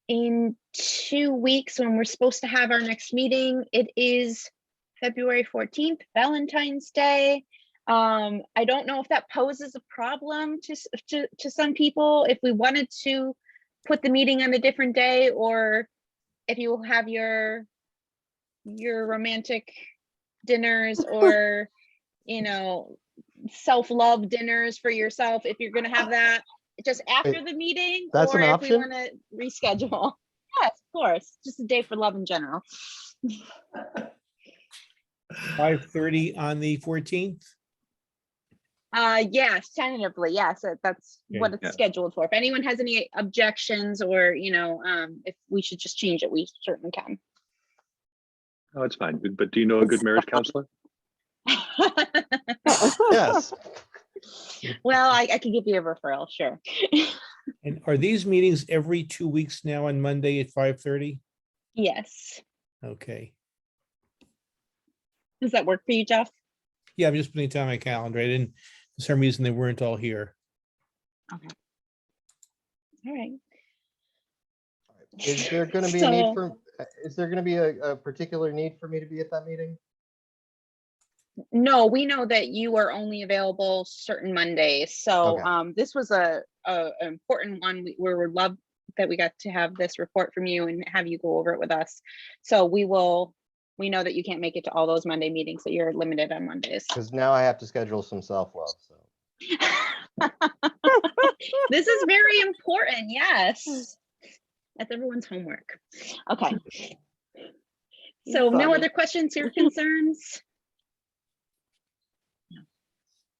In 2 weeks, when we're supposed to have our next meeting, it is February 14th, Valentine's Day. I don't know if that poses a problem to some people, if we wanted to put the meeting on a different day, or if you will have your romantic dinners or, you know, self-love dinners for yourself, if you're going to have that just after the meeting, that's or an if option? we want to reschedule. Yes, of course, just a day for love in general. 5:30 on the 14th. Yes, tentatively, yes, that's what it's scheduled for. If anyone has any objections, or, you know, if we should just change it, we certainly can. Oh, it's fine. But do you know a good marriage counselor? Yes. Well, I can give you a referral, sure. And are these meetings every 2 weeks now on Monday at 5:30? Yes. Okay. Does that work for you, Jeff? Yeah, I'm just putting it on my calendar. I didn't, for some reason, they weren't all here. Okay. All right. Is there going to be a need for, is there going to be a particular need for me to be at that meeting? No, we know that you are only available certain Mondays. So Okay. this was a important one. We love that we got to have this report from you and have you go over it with us. So we know that you can't make it to all those Monday meetings, that you're limited on Mondays. Because now I have to schedule some self-love. So This is very important. Yes. That's everyone's homework. Okay. So no other questions or concerns?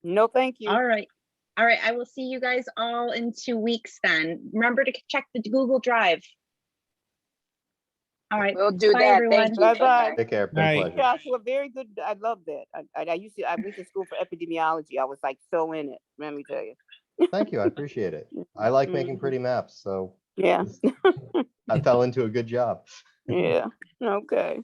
No, thank you. All right. All right. I will see you guys all in 2 weeks then. Remember to check the Google Drive. All right. We'll do Bye, that. everyone. Thank you. Bye-bye. take care. Been a Right. pleasure. Joshua, very good. I love that. I went to school for epidemiology. I was like so in it. Let me tell you. Thank you. I appreciate it. I like making pretty maps, so Yeah. I fell into a good job. Yeah. Okay.